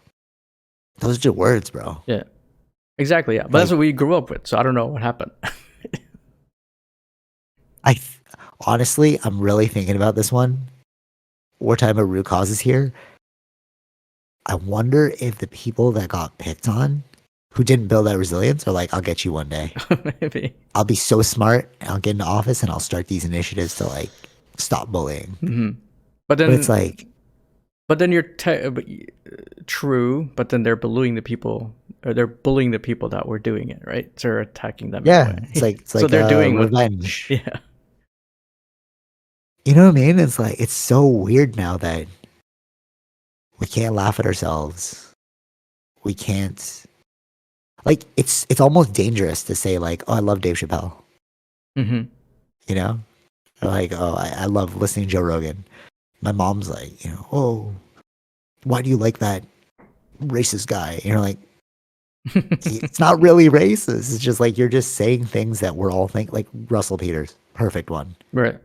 those are just words, bro. Yeah. Exactly. Yeah. But that's what we grew up with. So I don't know what happened. Honestly, I'm really thinking about this one. We're talking about root causes here. I wonder if the people that got picked on who didn't build that resilience are like, I'll get you one day. Maybe. I'll be so smart and I'll get into office and I'll start these initiatives to like stop bullying. Mm-hmm. But it's like, but then you're true, but then they're bullying the people, or they're bullying the people that were doing it, right? So they're attacking them. Yeah. It's like so they're doing revenge. Yeah. You know what I mean? It's like, it's so weird now that we can't laugh at ourselves. We can't, like, it's almost dangerous to say like, oh, I love Dave Chappelle. Mm-hmm. You know? Like, oh, I love listening to Joe Rogan. My mom's like, you know, oh, why do you like that racist guy? And you're like, it's not really racist. It's just like, you're just saying things that we're all thinking, like Russell Peters, perfect one. Right.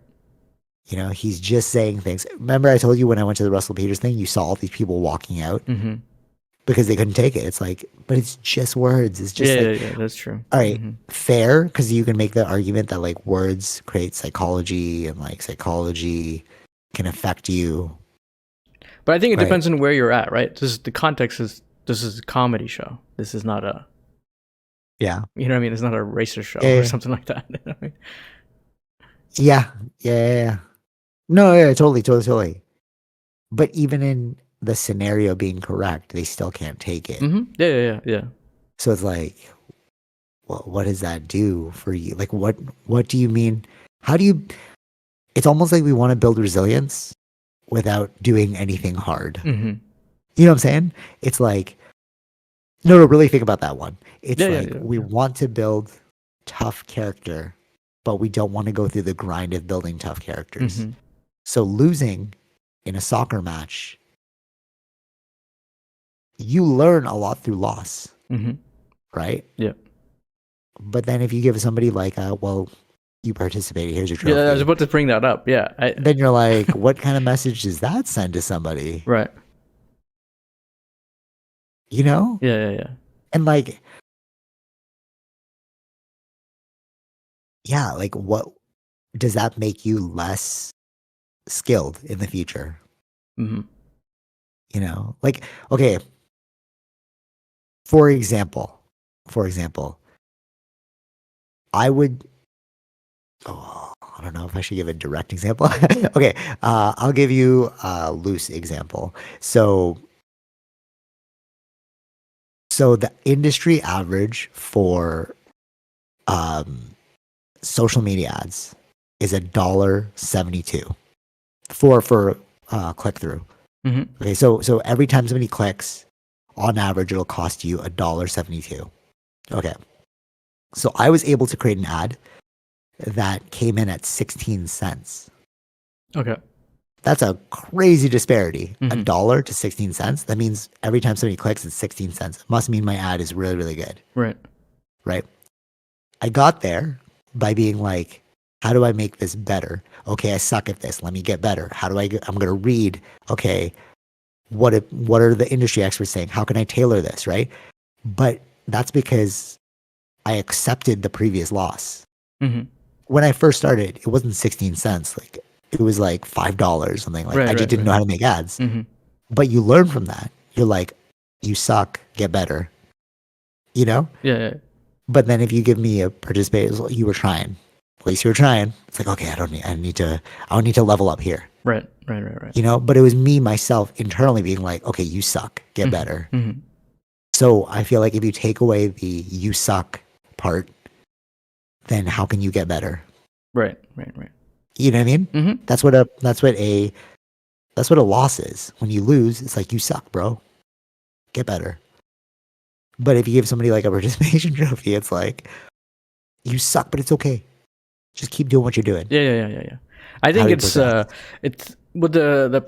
You know, he's just saying things. Remember I told you when I went to the Russell Peters thing, you saw all these people walking out because they couldn't take it. It's like, but it's just words. It's just yeah, that's true. All right, fair, because you can make the argument that like words create psychology and like psychology can affect you. But I think it depends on where you're at, right? This is a comedy show. This is not a you know what I mean? It's not a racist show or something like that. You know what I mean? Yeah. No, yeah, totally. But even in the scenario being correct, they still can't take it. Mm-hmm. Yeah. So it's like, well, what does that do for you? Like, what do you mean? How do you? It's almost like we want to build resilience without doing anything hard. Mm-hmm. You know what I'm saying? It's like, no, really think about that one. It's we want to build tough character, but we don't want to go through the grind of building tough characters. So losing in a soccer match, you learn a lot through loss, right? Yeah. But then if you give somebody like, well, you participated, here's your trophy. Yeah, I was about to bring that up. Yeah. Then you're like, what kind of message does that send to somebody? Right. You know? Yeah. And like, yeah, like what does that make you less skilled in the future? You know, like, okay, for example, I would, I don't know if I should give a direct example. Okay, I'll give you a loose example. So the industry average for social media ads is $1.72 for click through. Okay, so every time somebody clicks, on average, it'll cost you $1.72. Okay, so I was able to create an ad that came in at 16 cents. Okay, that's a crazy disparity. $1 to 16 cents. That means every time somebody clicks, it's 16 cents. It must mean my ad is really, really good. Right. I got there by being like, how do I make this better? Okay, I suck at this. Let me get better. I'm going to read. Okay, what are the industry experts saying? How can I tailor this? Right. But that's because I accepted the previous loss. When I first started, it wasn't 16 cents. Like it was like $5, something like I just didn't know how to make ads. But you learn from that. You're like, you suck, get better. You know? Yeah. But then if you give me a participation, you were trying. At least you were trying. It's like, okay, I don't need to level up here. Right. You know, but it was me myself internally being like, okay, you suck, get better. So I feel like if you take away the you suck part, then how can you get better? Right. You know what I mean? That's what a loss is. When you lose, it's like you suck, bro. Get better. But if you give somebody like a participation trophy, it's like you suck, but it's okay. Just keep doing what you're doing. Yeah. I think it's with the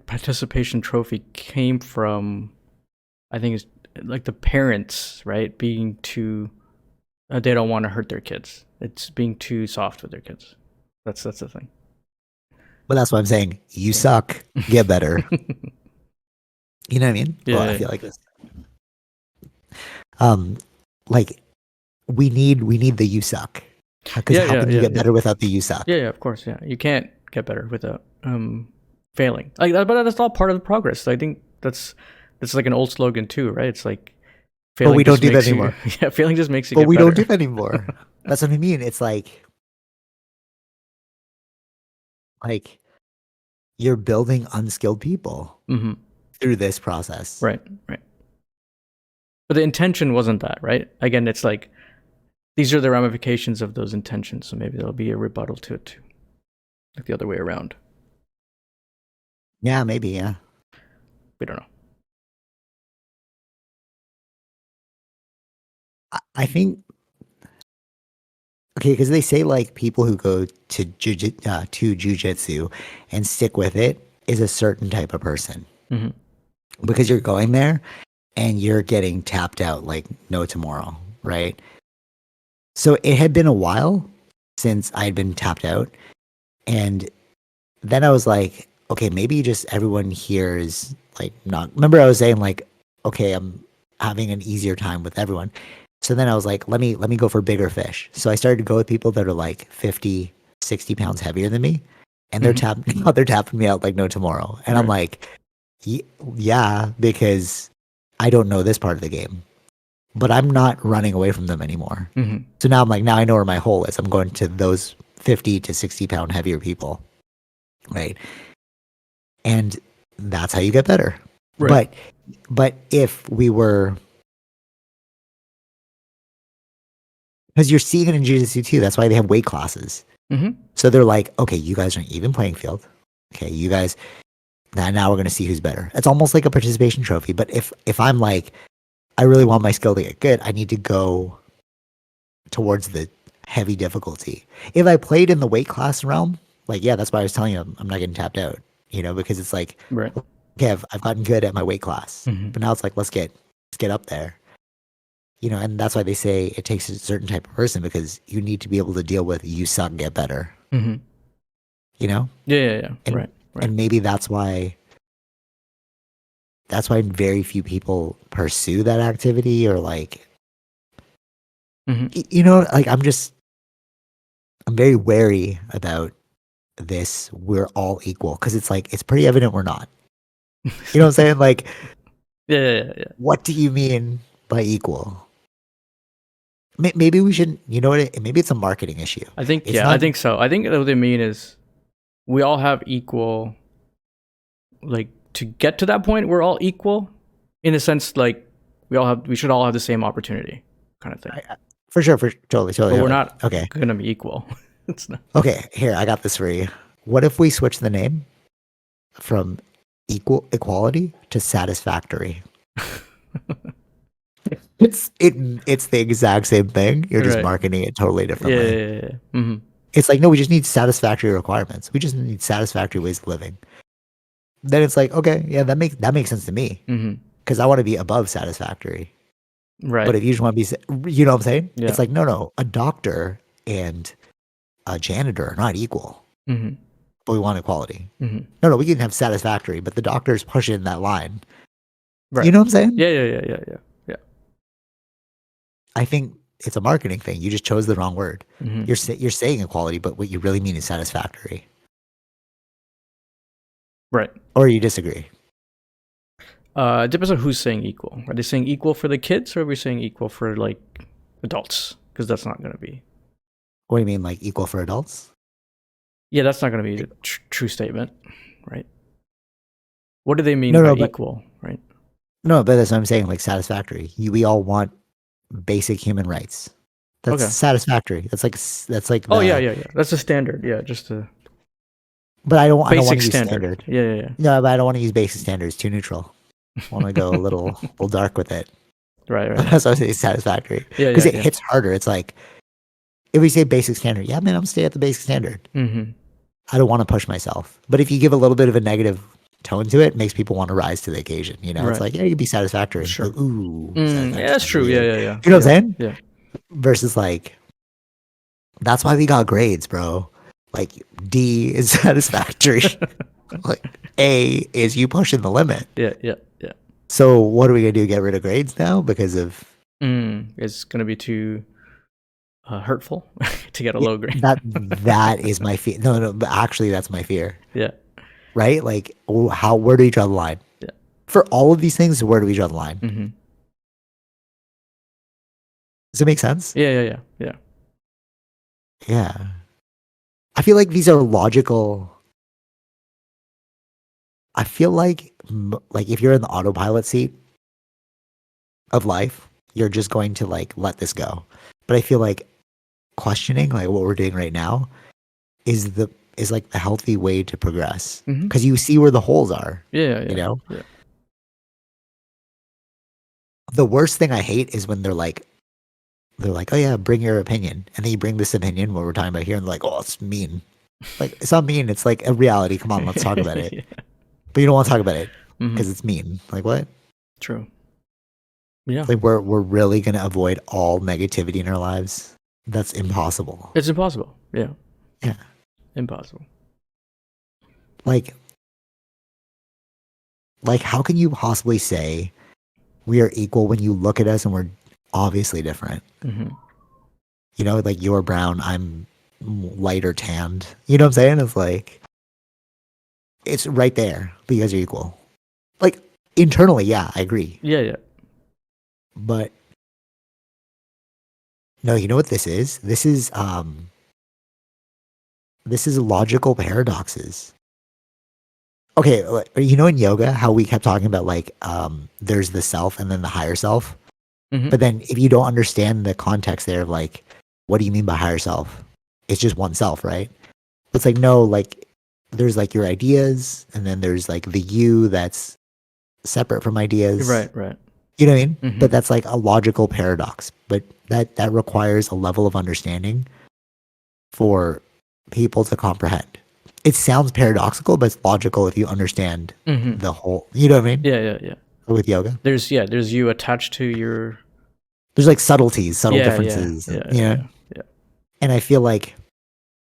participation trophy came from, I think it's like the parents, right, being too they don't want to hurt their kids. It's being too soft with their kids. That's the thing. But that's what I'm saying. You suck. Get better. You know what I mean? Yeah. I feel like this. Like we need the you suck. Because how can you get better without the you suck? Yeah, of course. Yeah, you can't get better without failing. Like that, but that's all part of the progress. I think that's like an old slogan too, right? It's like failing. But we don't do that anymore. Failing just makes you. But we don't do that anymore. That's what I mean. It's like you're building unskilled people through this process. Right. But the intention wasn't that, right? Again, it's like these are the ramifications of those intentions. So maybe there'll be a rebuttal to it too, like the other way around. Yeah, maybe. Yeah. We don't know. I think. Okay, because they say like people who go to jujitsu and stick with it is a certain type of person. Because you're going there and you're getting tapped out like no tomorrow, right? So it had been a while since I'd been tapped out. And then I was like, okay, maybe just everyone here is like not. Remember I was saying like, okay, I'm having an easier time with everyone. So then I was like, let me go for bigger fish. So I started to go with people that are like 50, 60 pounds heavier than me. And they're tapping me out like no tomorrow. And I'm like, yeah, because I don't know this part of the game. But I'm not running away from them anymore. So now I'm like, now I know where my hole is. I'm going to those 50 to 60 pound heavier people. Right. And that's how you get better. Right. But if we were, because you're seeing it in jiu-jitsu too. That's why they have weight classes. So they're like, okay, you guys are an even playing field. Okay, you guys, now we're going to see who's better. It's almost like a participation trophy. But if I'm like, I really want my skill to get good, I need to go towards the heavy difficulty. If I played in the weight class realm, like, yeah, that's why I was telling you I'm not getting tapped out, because it's like, Right. okay, I've gotten good at my weight class, Mm-hmm. but now it's like, let's get up there, and that's why they say it takes a certain type of person because you need to be able to deal with you suck, get better, Mm-hmm. Yeah. And, Right. and maybe that's why very few people pursue that activity or like, like I'm very wary about this. We're all equal because it's like, it's pretty evident we're not. You know what I'm saying? Like, yeah. What do you mean by equal? Maybe we shouldn't, maybe it's a marketing issue. I think so. I think what they mean is we all have equal, like, to get to that point, we're all equal in a sense, like we should all have the same opportunity kind of thing. For sure, totally. But we're not okay. Gonna be equal. It's not. Okay, here, I got this for you. What if we switch the name from equality to satisfactory? It's the exact same thing. You're just marketing it totally differently. Yeah. Mm-hmm. It's like, no, we just need satisfactory requirements. We just need satisfactory ways of living. Then it's like, okay, yeah, that makes sense to me because I want to be above satisfactory. Right. But if you just want to be, you know what I'm saying? Yeah. It's like, no, a doctor and a janitor are not equal. Mm-hmm. But we want equality. Mm-hmm. No, we can have satisfactory, but the doctor's pushing that line. Right. You know what I'm saying? Yeah. I think it's a marketing thing. You just chose the wrong word. Mm-hmm. You're saying equality, but what you really mean is satisfactory. Right. Or you disagree? It depends on who's saying equal. Are they saying equal for the kids, or are we saying equal for like adults? Because that's not going to be. What do you mean, like equal for adults? Yeah, that's not going to be a true statement, right? What do they mean by equal, right? No, but that's what I'm saying. Like satisfactory. We all want basic human rights. That's satisfactory. That's like. Oh yeah. That's a standard. Yeah, just to. But I don't want to use standard. Yeah. No, but I don't want to use basic standards. Too neutral. I want to go a little dark with it. Right. That's why I say satisfactory. Yeah. Because it hits harder. It's like, if we say basic standard, yeah, man, I'm stay at the basic standard. Mm-hmm. I don't want to push myself. But if you give a little bit of a negative tone to it, makes people want to rise to the occasion. It's like, yeah, you can be satisfactory. Sure. Like, ooh. Yeah, that's true. Yeah. You know what I'm saying? Yeah. Versus like, that's why we got grades, bro. Like D is satisfactory. Like A is you pushing the limit. Yeah. So what are we gonna do? Get rid of grades now because of? It's gonna be too hurtful to get a low grade. That is my fear. No, but actually, that's my fear. Yeah. Right? Like, where do we draw the line? Yeah. For all of these things, where do we draw the line? Mm-hmm. Does it make sense? Yeah. Yeah. I feel like these are logical. I feel like if you're in the autopilot seat of life, you're just going to like let this go. But I feel like questioning, like what we're doing right now, is like the healthy way to progress because you see where the holes are. Yeah. Yeah. The worst thing I hate is when they're like, oh yeah, bring your opinion, and then you bring this opinion, what we're talking about here, and they're like, oh, it's mean. Like, it's not mean. It's like a reality. Come on, let's talk about it. Yeah. But you don't want to talk about it because it's mean. Like what? True. Yeah. Like we're really gonna avoid all negativity in our lives. That's impossible. It's impossible. Yeah. Yeah. Impossible. Like how can you possibly say we are equal when you look at us and we're obviously different? Mm-hmm. Like you're brown, I'm lighter tanned. You know what I'm saying? It's like, it's right there because you're equal. Like internally, yeah, I agree. Yeah. But no, you know what this is? This is logical paradoxes. Okay, in yoga, how we kept talking about like there's the self and then the higher self. Mm-hmm. But then if you don't understand the context there of like, what do you mean by higher self? It's just one self, right? It's like, no, like there's like your ideas and then there's like the you that's separate from ideas. Right. You know what I mean? Mm-hmm. But that's like a logical paradox. But that requires a level of understanding for people to comprehend. It sounds paradoxical, but it's logical if you understand the whole. You know what I mean? Yeah. With yoga, there's you attached to your. There's like subtle differences. Yeah. And I feel like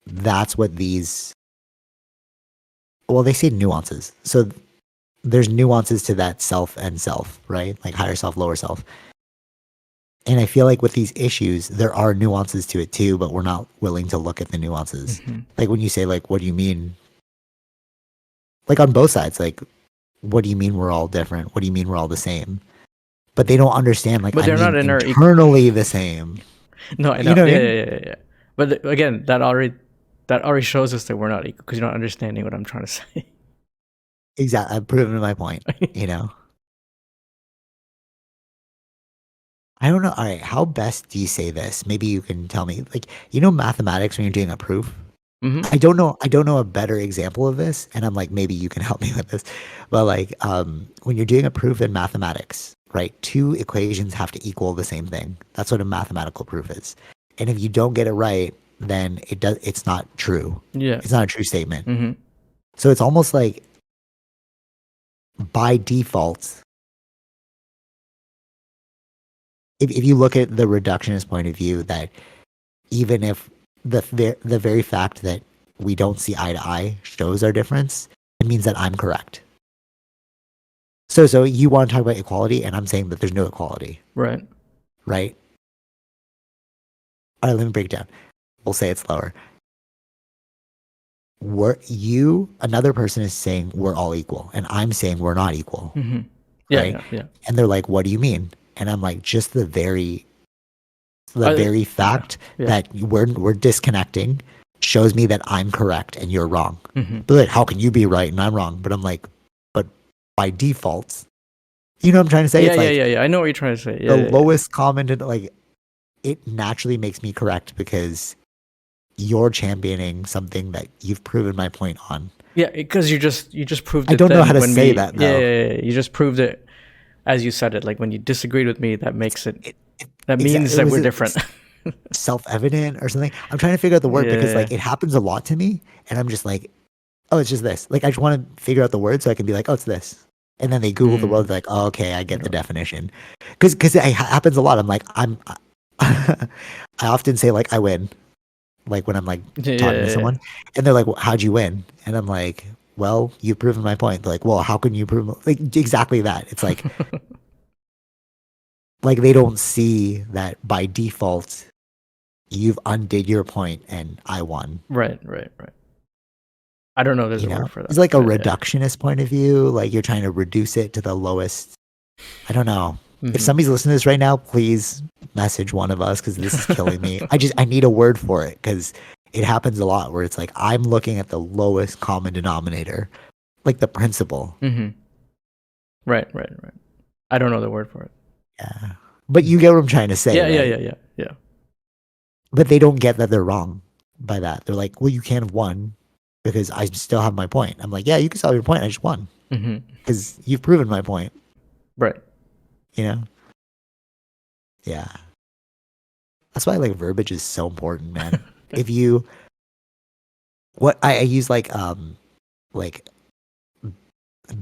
that's what these. Well, they say nuances. So there's nuances to that self and self, right? Like higher self, lower self. And I feel like with these issues, there are nuances to it too, but we're not willing to look at the nuances. Like when you say, like, what do you mean? Like on both sides, like, what do you mean we're all different? What do you mean we're all the same? But they don't understand, like, but they're not internally the same. No, I know. You know what I mean? Yeah. But again, that already shows us that we're not equal because you're not understanding what I'm trying to say. Exactly. I've proven my point, you know? I don't know. All right. How best do you say this? Maybe you can tell me. Like, mathematics when you're doing a proof? I don't know a better example of this. And I'm like, maybe you can help me with this. But like, when you're doing a proof in mathematics, right? Two equations have to equal the same thing. That's what a mathematical proof is. And if you don't get it right, then it's not true. Yeah. It's not a true statement. So it's almost like by default, if you look at the reductionist point of view, that even if the very fact that we don't see eye to eye shows our difference, it means that I'm correct. So you want to talk about equality, and I'm saying that there's no equality. Right. Right? All right, let me break it down. We'll say it's lower. Another person is saying we're all equal, and I'm saying we're not equal. Yeah. And they're like, what do you mean? And I'm like, just the very fact that we're disconnecting shows me that I'm correct and you're wrong. But like, how can you be right and I'm wrong? But I'm like, but by default, you know what I'm trying to say? Yeah. I know what you're trying to say. The lowest common, like, it naturally makes me correct because you're championing something that you've proven my point on. Yeah, because you just proved it. I don't know how to say that though. Yeah. You just proved it as you said it. Like when you disagreed with me, that makes it that means that we're different. Self-evident or something. I'm trying to figure out the word because like it happens a lot to me, and I'm just like, oh, it's just this. Like I just want to figure out the word so I can be like, oh, it's this. And then they Google the word, like, oh, okay, I get the definition. Because it happens a lot. I'm like, I often say like I win, like when I'm like talking to someone, and they're like, well, how'd you win? And I'm like, well, you've proven my point. They're like, well, how can you prove? Like exactly that. It's like. Like they don't see that by default, you've undid your point and I won. Right. I don't know. There's a word for that. It's like a reductionist point of view. Like you're trying to reduce it to the lowest. I don't know. If somebody's listening to this right now, please message one of us because this is killing me. I need a word for it because it happens a lot where it's like I'm looking at the lowest common denominator, like the principle. Right. I don't know the word for it. Yeah. But you get what I'm trying to say. Yeah. But they don't get that they're wrong by that. They're like, well, you can't have won because I still have my point. I'm like, yeah, you can still have your point. I just won because you've proven my point. Right. You know? Yeah. That's why like verbiage is so important, man. If you, what I use like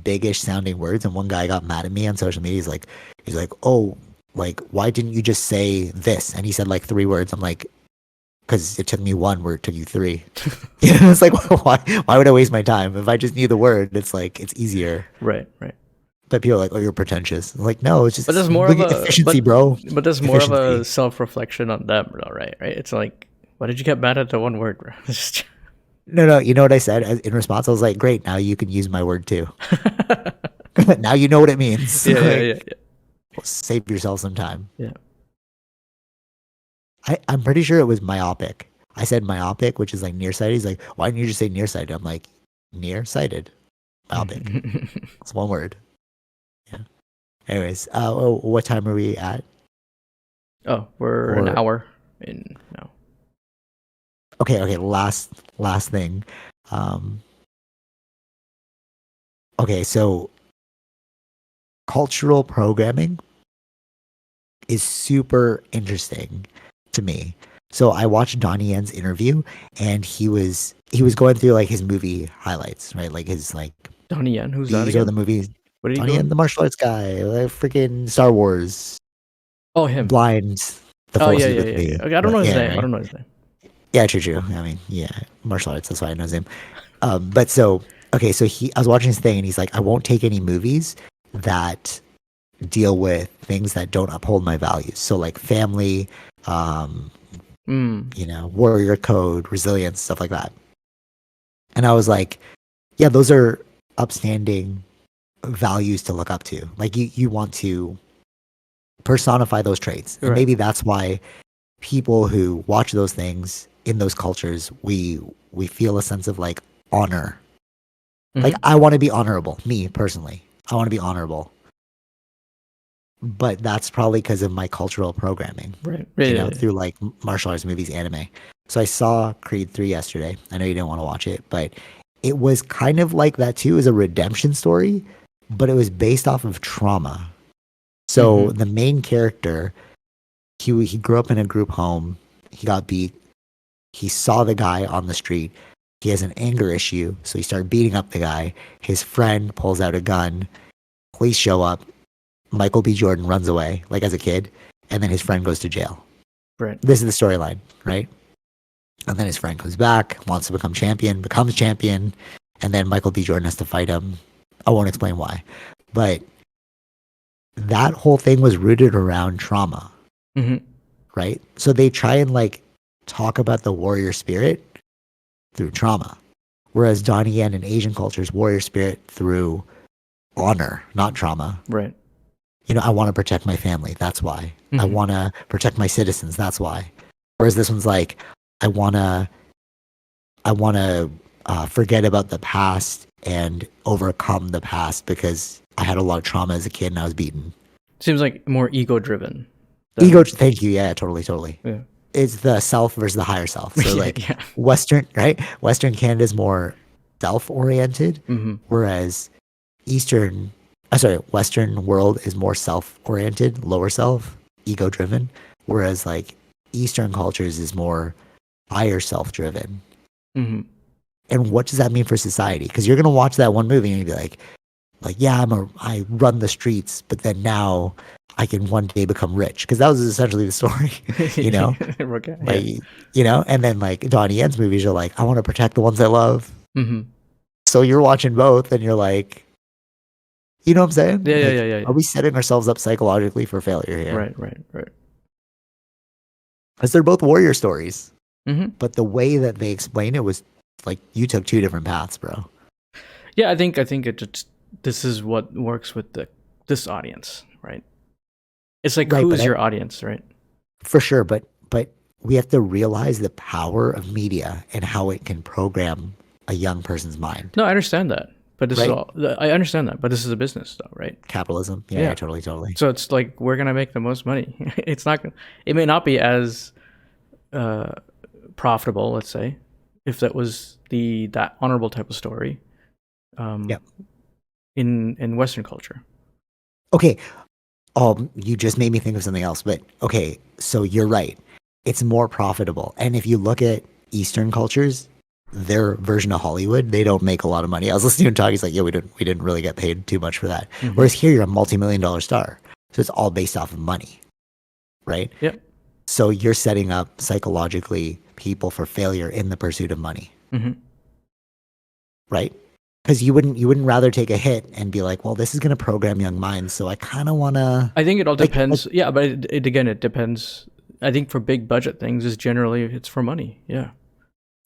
biggish sounding words, and one guy got mad at me on social media. He's like, oh, like, why didn't you just say this? And he said like 3 words. I'm like, because it took me 1 word, it took you 3. You know, it's like, why would I waste my time? If I just knew the word, it's like, it's easier. Right. But people are like, oh, you're pretentious. I'm like, no, it's just but there's more of a efficiency, bro. But there's more of a self-reflection on them, though, right? It's like, why did you get mad at the 1 word, bro? No, you know what I said? In response, I was like, great, now you can use my word too. Now you know what it means. Yeah. Well, save yourself some time. Yeah. I'm pretty sure it was myopic. I said myopic, which is like nearsighted. He's like, why didn't you just say nearsighted? I'm like, nearsighted. Myopic. It's 1 word. Yeah. Anyways, what time are we at? Oh, we're an hour in now. Okay. Last thing. Okay, so cultural programming is super interesting to me. So I watched Donnie Yen's interview, and he was going through like his movie highlights, right? Like his like Donnie Yen, who's that these are again? the movies. What are you Donnie doing? Yen, the martial arts guy, like freaking Star Wars, Oh, him. Blind, The Oh, Force yeah, is yeah, with yeah, yeah. me. Okay, I don't know his Yeah, name. I right. don't know his name. Yeah, true, true. I mean, yeah, martial arts. That's why I know him. But so okay, so I was watching his thing, and he's like, I won't take any movies that deal with things that don't uphold my values. So like family, um, warrior code, resilience, stuff like that. And I was like, yeah, those are upstanding values to look up to. Like you want to personify those traits. And maybe that's why people who watch those things in those cultures, we feel a sense of like honor. Like I want to be honorable, me personally. I want to be honorable. But that's probably because of my cultural programming, right? Through like martial arts movies, anime. So I saw Creed 3 yesterday. I know you didn't want to watch it, but it was kind of like that too, as a redemption story, but it was based off of trauma. So the main character, he grew up in a group home. He got beat. He saw the guy on the street. He has an anger issue, so he started beating up the guy. His friend pulls out a gun. Police show up. Michael B. Jordan runs away, like as a kid, and then his friend goes to jail. Right. This is the storyline, right? And then his friend comes back, wants to become champion, becomes champion, and then Michael B. Jordan has to fight him. I won't explain why. But that whole thing was rooted around trauma, right? So they try and like talk about the warrior spirit through trauma, whereas Donnie Yen in Asian cultures, warrior spirit through honor, not trauma. Right. I want to protect my family. That's why. I want to protect my citizens. That's why. Whereas this one's like, I want to forget about the past and overcome the past because I had a lot of trauma as a kid and I was beaten. Seems like more ego-driven. Thank you. Yeah, totally. Yeah. It's the self versus the higher self. So Western, right? Western Canada is more self-oriented, whereas Western world is more self-oriented, lower self, ego-driven, whereas like Eastern cultures is more higher self-driven. And what does that mean for society? Because you're gonna watch that one movie and you'll be like, yeah, I run the streets, but then now I can one day become rich. Because that was essentially the story, and then like Donnie Yen's movies are like, I want to protect the ones I love. So you're watching both, and you're like, you know what I'm saying? Yeah. Are we setting ourselves up psychologically for failure here? Right. Because they're both warrior stories. But the way that they explain it was like you took two different paths, bro. Yeah, I think it just, this is what works with this audience, right? It's like, who's your audience, right? For sure, but we have to realize the power of media and how it can program a young person's mind. No, I understand that. But this is all, I understand that, but this is a business though, right? Capitalism. Yeah, totally. So it's like, we're going to make the most money. It may not be as profitable, let's say, if that was that honorable type of story in Western culture. Okay. You just made me think of something else, but okay, so you're right. It's more profitable. And if you look at Eastern cultures, their version of Hollywood, they don't make a lot of money. I was listening to him talk. He's like, yeah, we didn't really get paid too much for that. Whereas here, you're a multi-million-dollar star. So it's all based off of money, right? Yep. So you're setting up psychologically people for failure in the pursuit of money, right? Because you wouldn't rather take a hit and be like, well, this is going to program young minds, so I kind of want to. I think it all depends. Yeah, but it depends. I think for big budget things, it's for money. Yeah.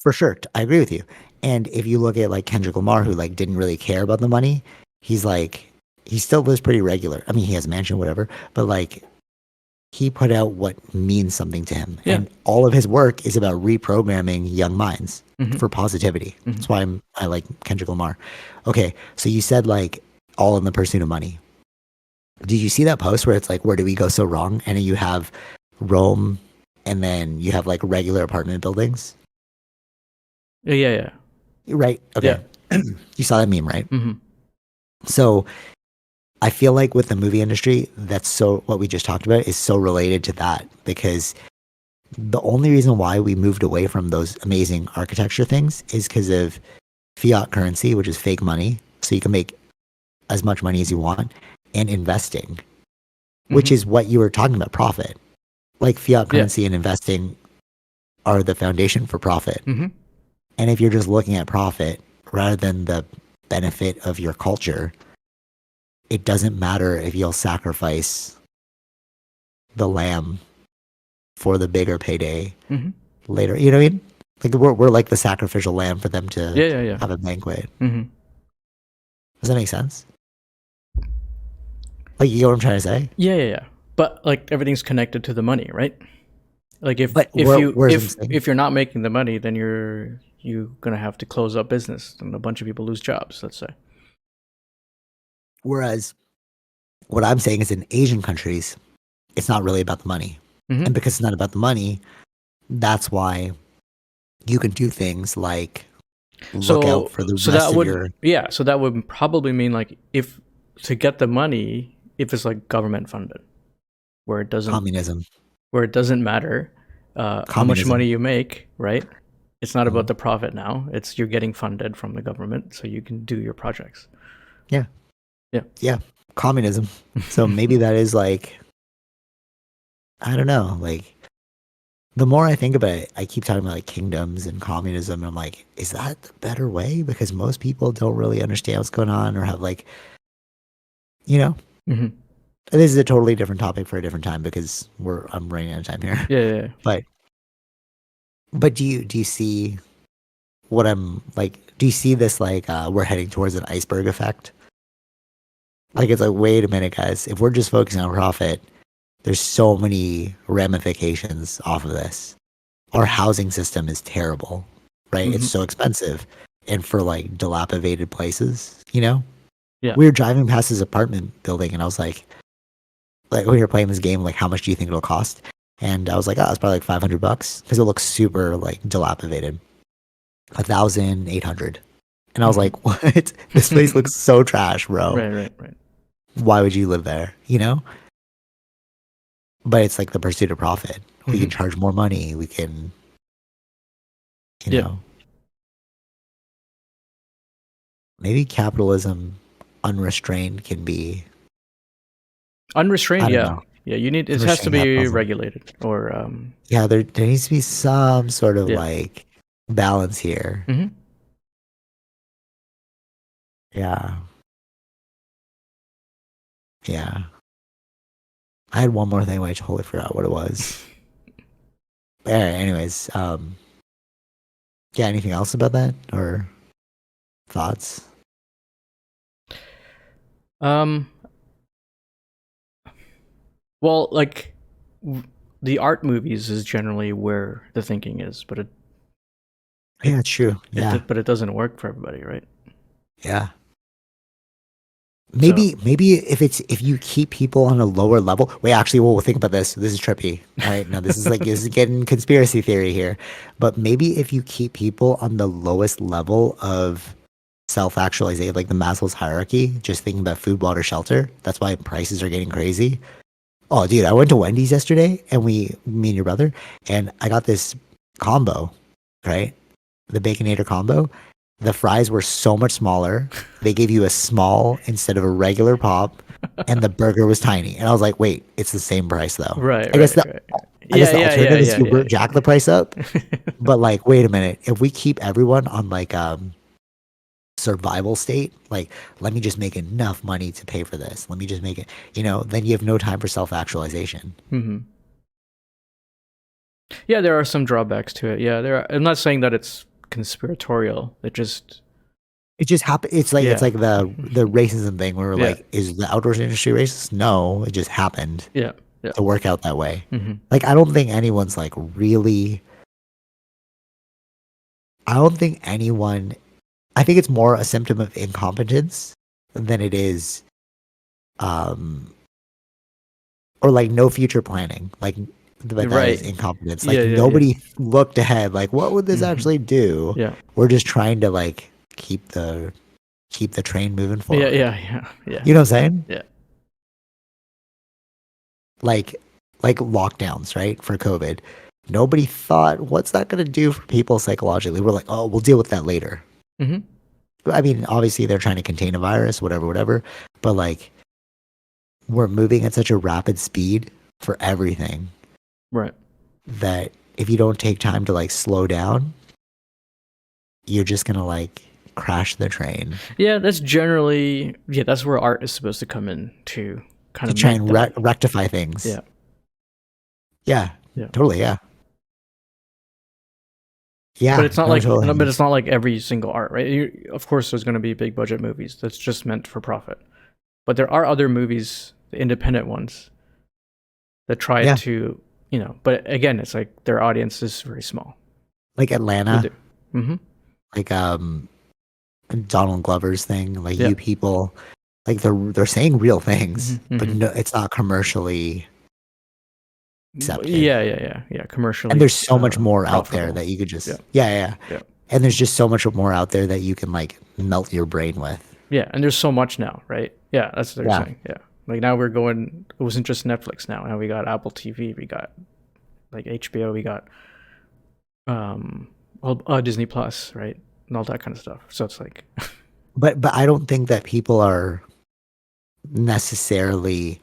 For sure. I agree with you. And if you look at like Kendrick Lamar, who like didn't really care about the money, he still lives pretty regular. I mean, he has a mansion, whatever, but like he put out what means something to him. Yeah. And all of his work is about reprogramming young minds for positivity. That's why I like Kendrick Lamar. Okay. So you said like all in the pursuit of money. Did you see that post where it's like, where do we go so wrong? And you have Rome and then you have like regular apartment buildings. Yeah. Right. Okay. Yeah. You saw that meme, right? So I feel like with the movie industry, that's so what we just talked about is so related to that, because the only reason why we moved away from those amazing architecture things is because of fiat currency, which is fake money. So you can make as much money as you want, and investing, which is what you were talking about, profit. Like fiat currency and investing are the foundation for profit. And if you're just looking at profit rather than the benefit of your culture, it doesn't matter if you'll sacrifice the lamb for the bigger payday later. You know what I mean? Like we're like the sacrificial lamb for them to have a banquet. Does that make sense? Like, you know what I'm trying to say? Yeah. But like everything's connected to the money, right? Like if you're not making the money, then you're gonna have to close up business, and a bunch of people lose jobs. Let's say. Whereas, what I'm saying is, in Asian countries, it's not really about the money, and because it's not about the money, that's why you can do things like look out for the rest of your. Yeah, so that would probably mean like if to get the money, if it's like government funded, where it doesn't communism. Where it doesn't matter how much money you make, right? It's not about the profit now. It's you're getting funded from the government, so you can do your projects. Yeah. Communism. So maybe that is like, I don't know. Like, the more I think about it, I keep talking about like kingdoms and communism, and I'm like, is that the better way? Because most people don't really understand what's going on, or have like, you know. This is a totally different topic for a different time, because I'm running out of time here. Yeah. But do you see what I'm like? Do you see this like we're heading towards an iceberg effect? Like, it's like, wait a minute, guys. If we're just focusing on profit, there's so many ramifications off of this. Our housing system is terrible, right? It's so expensive, and for like dilapidated places, you know. Yeah. We were driving past this apartment building, and I was like we were playing this game, like, how much do you think it'll cost? And I was like, oh, it's probably like $500 because it looks super like dilapidated. 1,800, and I was like, what? This place looks so trash, bro. Right. Why would you live there? You know? But it's like the pursuit of profit. We can charge more money. We can, you know. Maybe capitalism unrestrained can be unrestrained. Know. Yeah. You need it has to be regulated, or yeah. There needs to be some sort of like balance here. Yeah. I had one more thing, but I totally forgot what it was. Anyways, anything else about that, or thoughts? Well, like the art movies is generally where the thinking is, but it's true. Yeah, but it doesn't work for everybody, right? Yeah. Maybe if you keep people on a lower level. Wait, actually, we'll think about this. This is trippy. All right, no, this is getting conspiracy theory here. But maybe if you keep people on the lowest level of self-actualization, like the Maslow's hierarchy, just thinking about food, water, shelter. That's why prices are getting crazy. Oh, dude, I went to Wendy's yesterday, and me and your brother, and I got this combo, right? The Baconator combo. The fries were so much smaller. They gave you a small instead of a regular pop, and the burger was tiny. And I was like, wait, it's the same price though. Right. I guess the alternative is you jack the price up. But like, wait a minute. If we keep everyone on like survival state, like, let me just make enough money to pay for this. Let me just make it, then you have no time for self-actualization. Yeah, there are some drawbacks to it. Yeah, I'm not saying that it's conspiratorial. It just happened. It's like the racism thing where we're like, is the outdoors industry racist? No, it just happened. Yeah. To work out that way. Like, I don't think anyone's like really. I don't think anyone. I think it's more a symptom of incompetence than it is, or like no future planning. Like, that is incompetence. Like, nobody looked ahead. Like, what would this actually do? Yeah, we're just trying to like keep the train moving forward. Yeah. You know what I'm saying? Yeah. like lockdowns, right? For COVID. Nobody thought, what's that going to do for people psychologically? We're like, oh, we'll deal with that later. Mm-hmm. I mean, obviously they're trying to contain a virus, whatever. But like, we're moving at such a rapid speed for everything. Right. That if you don't take time to like slow down, you're just going to like crash the train. Yeah, that's generally, that's where art is supposed to come in to kind of try and rectify things. Yeah. Yeah. Totally. Yeah. Yeah. But it's not totally. but it's not like every single art, right? Of course, there's going to be big budget movies that's just meant for profit. But there are other movies, the independent ones, that try to, but again, it's like their audience is very small. Like Atlanta. Mm-hmm. Like Donald Glover's thing. Like you people, like they're saying real things, but no, it's not commercially accepted. Yeah. Commercially. And there's so much more out there that you could just yeah. And there's just so much more out there that you can like melt your brain with. Yeah, and there's so much now, right? Yeah, that's what they're saying. Yeah. Like now we're going, it wasn't just Netflix now. Now we got Apple TV, we got like HBO, we got Disney Plus, right? And all that kind of stuff. So it's like But I don't think that people are necessarily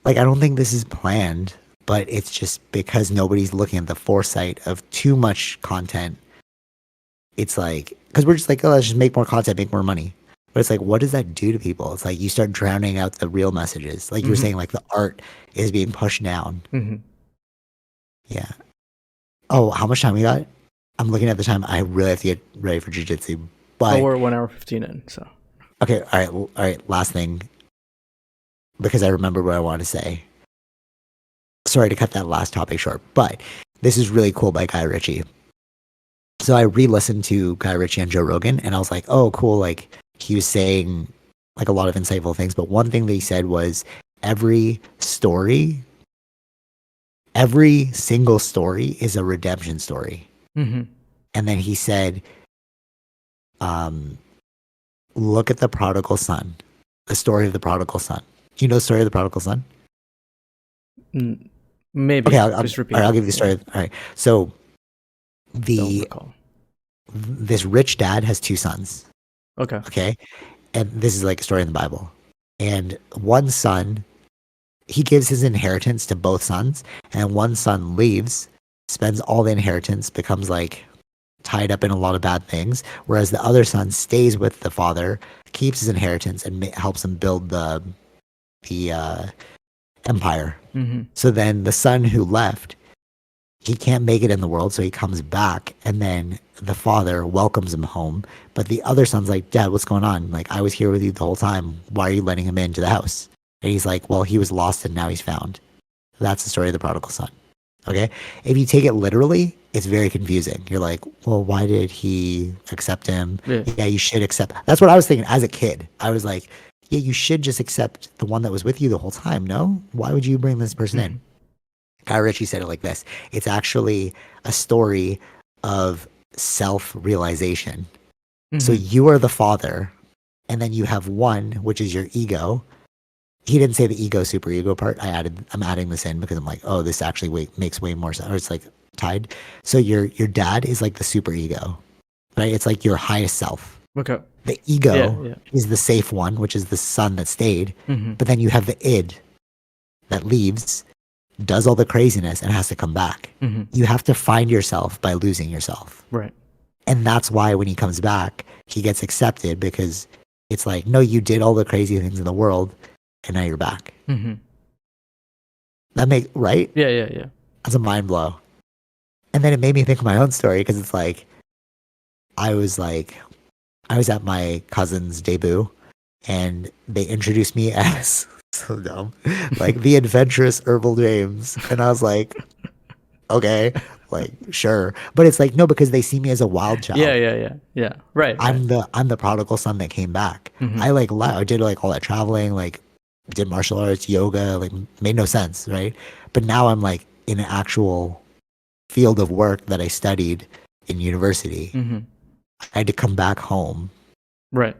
like, I don't think this is planned, but it's just because nobody's looking at the foresight of too much content. It's like, because we're just like, oh, let's just make more content, make more money. But it's like, what does that do to people? It's like you start drowning out the real messages. Like you were saying, like the art is being pushed down. Mm-hmm. Yeah. Oh, how much time we got? I'm looking at the time. I really have to get ready for jiu-jitsu. But we're 1 hour 15 in, so. Okay, all right. Last thing, because I remember what I wanted to say. Sorry to cut that last topic short, but this is really cool by Guy Ritchie. So I re-listened to Guy Ritchie and Joe Rogan, and I was like, oh, cool. Like he was saying like a lot of insightful things, but one thing that he said was every single story is a redemption story. Mm-hmm. And then he said, look at the prodigal son, the story of the prodigal son. Do you know the story of the prodigal son? Maybe. Okay, I'll give you the story. All right. So this rich dad has two sons. Okay. And this is like a story in the Bible. And one son, he gives his inheritance to both sons, and one son leaves, spends all the inheritance, becomes like tied up in a lot of bad things, whereas the other son stays with the father, keeps his inheritance, and helps him build the empire. Mm-hmm. So then the son who left, he can't make it in the world, so he comes back, and then the father welcomes him home. But the other son's like, Dad, what's going on? Like, I was here with you the whole time. Why are you letting him into the house? And he's like, well, he was lost and now he's found. That's the story of the prodigal son. Okay? If you take it literally, it's very confusing. You're like, well, why did he accept him? Yeah, you should accept. That's what I was thinking as a kid. I was like, yeah, you should just accept the one that was with you the whole time. No? Why would you bring this person in? Guy Ritchie said it like this. It's actually a story of self-realization. Mm-hmm. So you are the father, and then you have one, which is your ego. He didn't say the ego, super ego part. I'm adding this in because I'm like, oh, this actually makes way more sense. Or it's like tied. So your dad is like the super ego, right? It's like your highest self. Okay. The ego is the safe one, which is the son that stayed. Mm-hmm. But then you have the id that leaves, does all the craziness, and has to come back. Mm-hmm. You have to find yourself by losing yourself. Right. And that's why when he comes back, he gets accepted, because it's like, no, you did all the crazy things in the world, and now you're back. Mm-hmm. That right? Yeah. That's a mind blow. And then it made me think of my own story, because it's like, I was at my cousin's debut, and they introduced me as so dumb, like the adventurous Herbal James, and I was like, okay, like sure, but it's like no, because they see me as a wild child. Yeah. Right. I'm the prodigal son that came back. Mm-hmm. I did like all that traveling, like did martial arts, yoga, like made no sense, right? But now I'm like in an actual field of work that I studied in university. Mm-hmm. I had to come back home, right?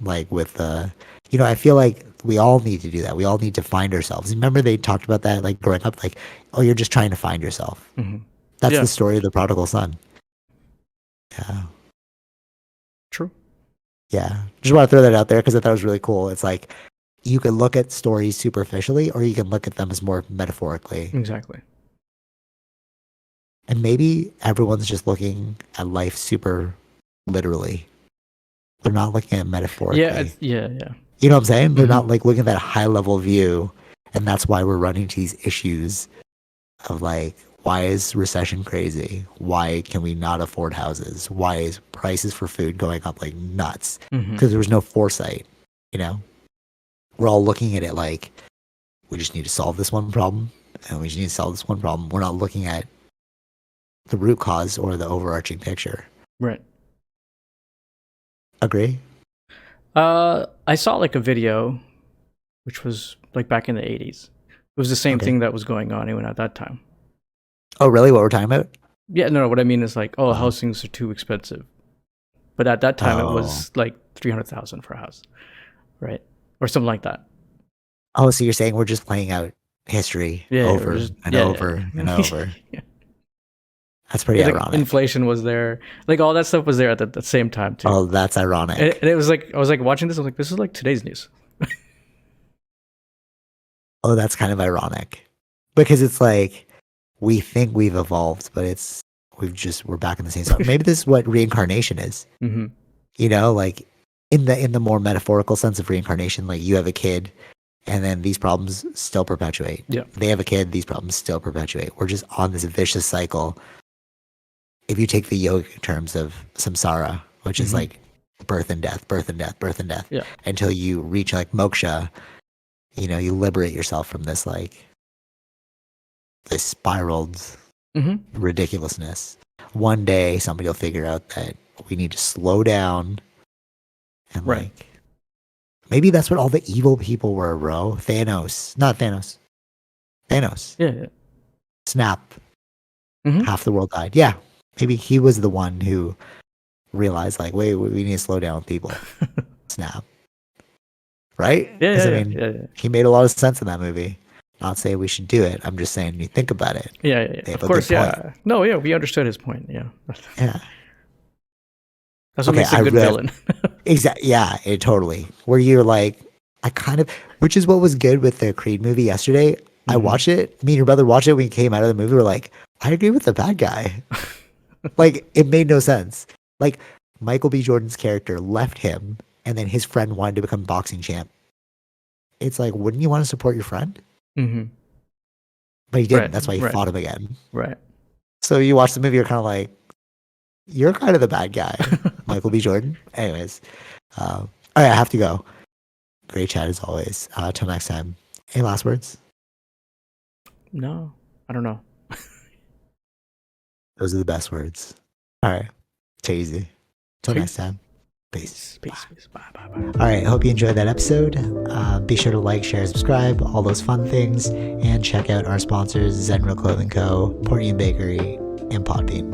Like with I feel like we all need to do that. We all need to find ourselves. Remember they talked about that like growing up, like, oh, you're just trying to find yourself. That's the story of the prodigal son. Yeah. True. Yeah. Just want to throw that out there because I thought it was really cool. It's like you can look at stories superficially or you can look at them as more metaphorically. Exactly. And maybe everyone's just looking at life super literally. They're not looking at it metaphorically. Yeah. You know what I'm saying? They're not like looking at that high level view. And that's why we're running to these issues of like, why is recession crazy? Why can we not afford houses? Why is prices for food going up like nuts? Because there was no foresight, you know? We're all looking at it like, we just need to solve this one problem. And we just need to solve this one problem. We're not looking at the root cause or the overarching picture. Right. Agree? I saw like a video, which was like back in the 80s. It was the same thing that was going on even at that time. Oh, really? What we're talking about? Yeah, no, what I mean is like, housings are too expensive. But at that time, it was like $300,000 for a house, right? Or something like that. Oh, so you're saying we're just playing out history over and over and over. Yeah. That's pretty ironic. Like inflation was there. Like all that stuff was there at the same time too. Oh, that's ironic. And it was like, I was like watching this. I was like, this is like today's news. Oh, that's kind of ironic. Because it's like, we think we've evolved, but we're back in the same spot. Maybe this is what reincarnation is. You know, like in the more metaphorical sense of reincarnation, like you have a kid and then these problems still perpetuate. Yeah. They have a kid, these problems still perpetuate. We're just on this vicious cycle. If you take the yogic terms of samsara, which is like birth and death, birth and death, birth and death, until you reach like moksha, you know, you liberate yourself from this like this spiraled ridiculousness. One day somebody will figure out that we need to slow down and like maybe that's what all the evil people were, bro. Thanos. Yeah. Snap. Half the world died. Yeah. Maybe he was the one who realized like, wait, we need to slow down with people. Snap. Right? Yeah. He made a lot of sense in that movie. Not saying we should do it. I'm just saying you think about it. Yeah. Of course, yeah. No, yeah, we understood his point. Yeah. Yeah. That's what makes a good villain. Exactly. Yeah, totally. Where you're like, which is what was good with the Creed movie yesterday. I watched it. Me and your brother watched it when we came out of the movie. We're like, I agree with the bad guy. Like, it made no sense. Like, Michael B. Jordan's character left him, and then his friend wanted to become boxing champ. It's like, wouldn't you want to support your friend? But he didn't. Right, That's why he fought him again. Right. So you watch the movie, you're kind of like, you're kind of the bad guy, Michael B. Jordan. Anyways, all right, I have to go. Great chat as always. Till next time. Any last words? No, I don't know. Those are the best words. All right, take it easy. Till next time. Peace. Bye. All right, hope you enjoyed that episode. Be sure to like, share, subscribe, all those fun things, and check out our sponsors, Zenro Clothing Co., Portian Bakery, and Podbean.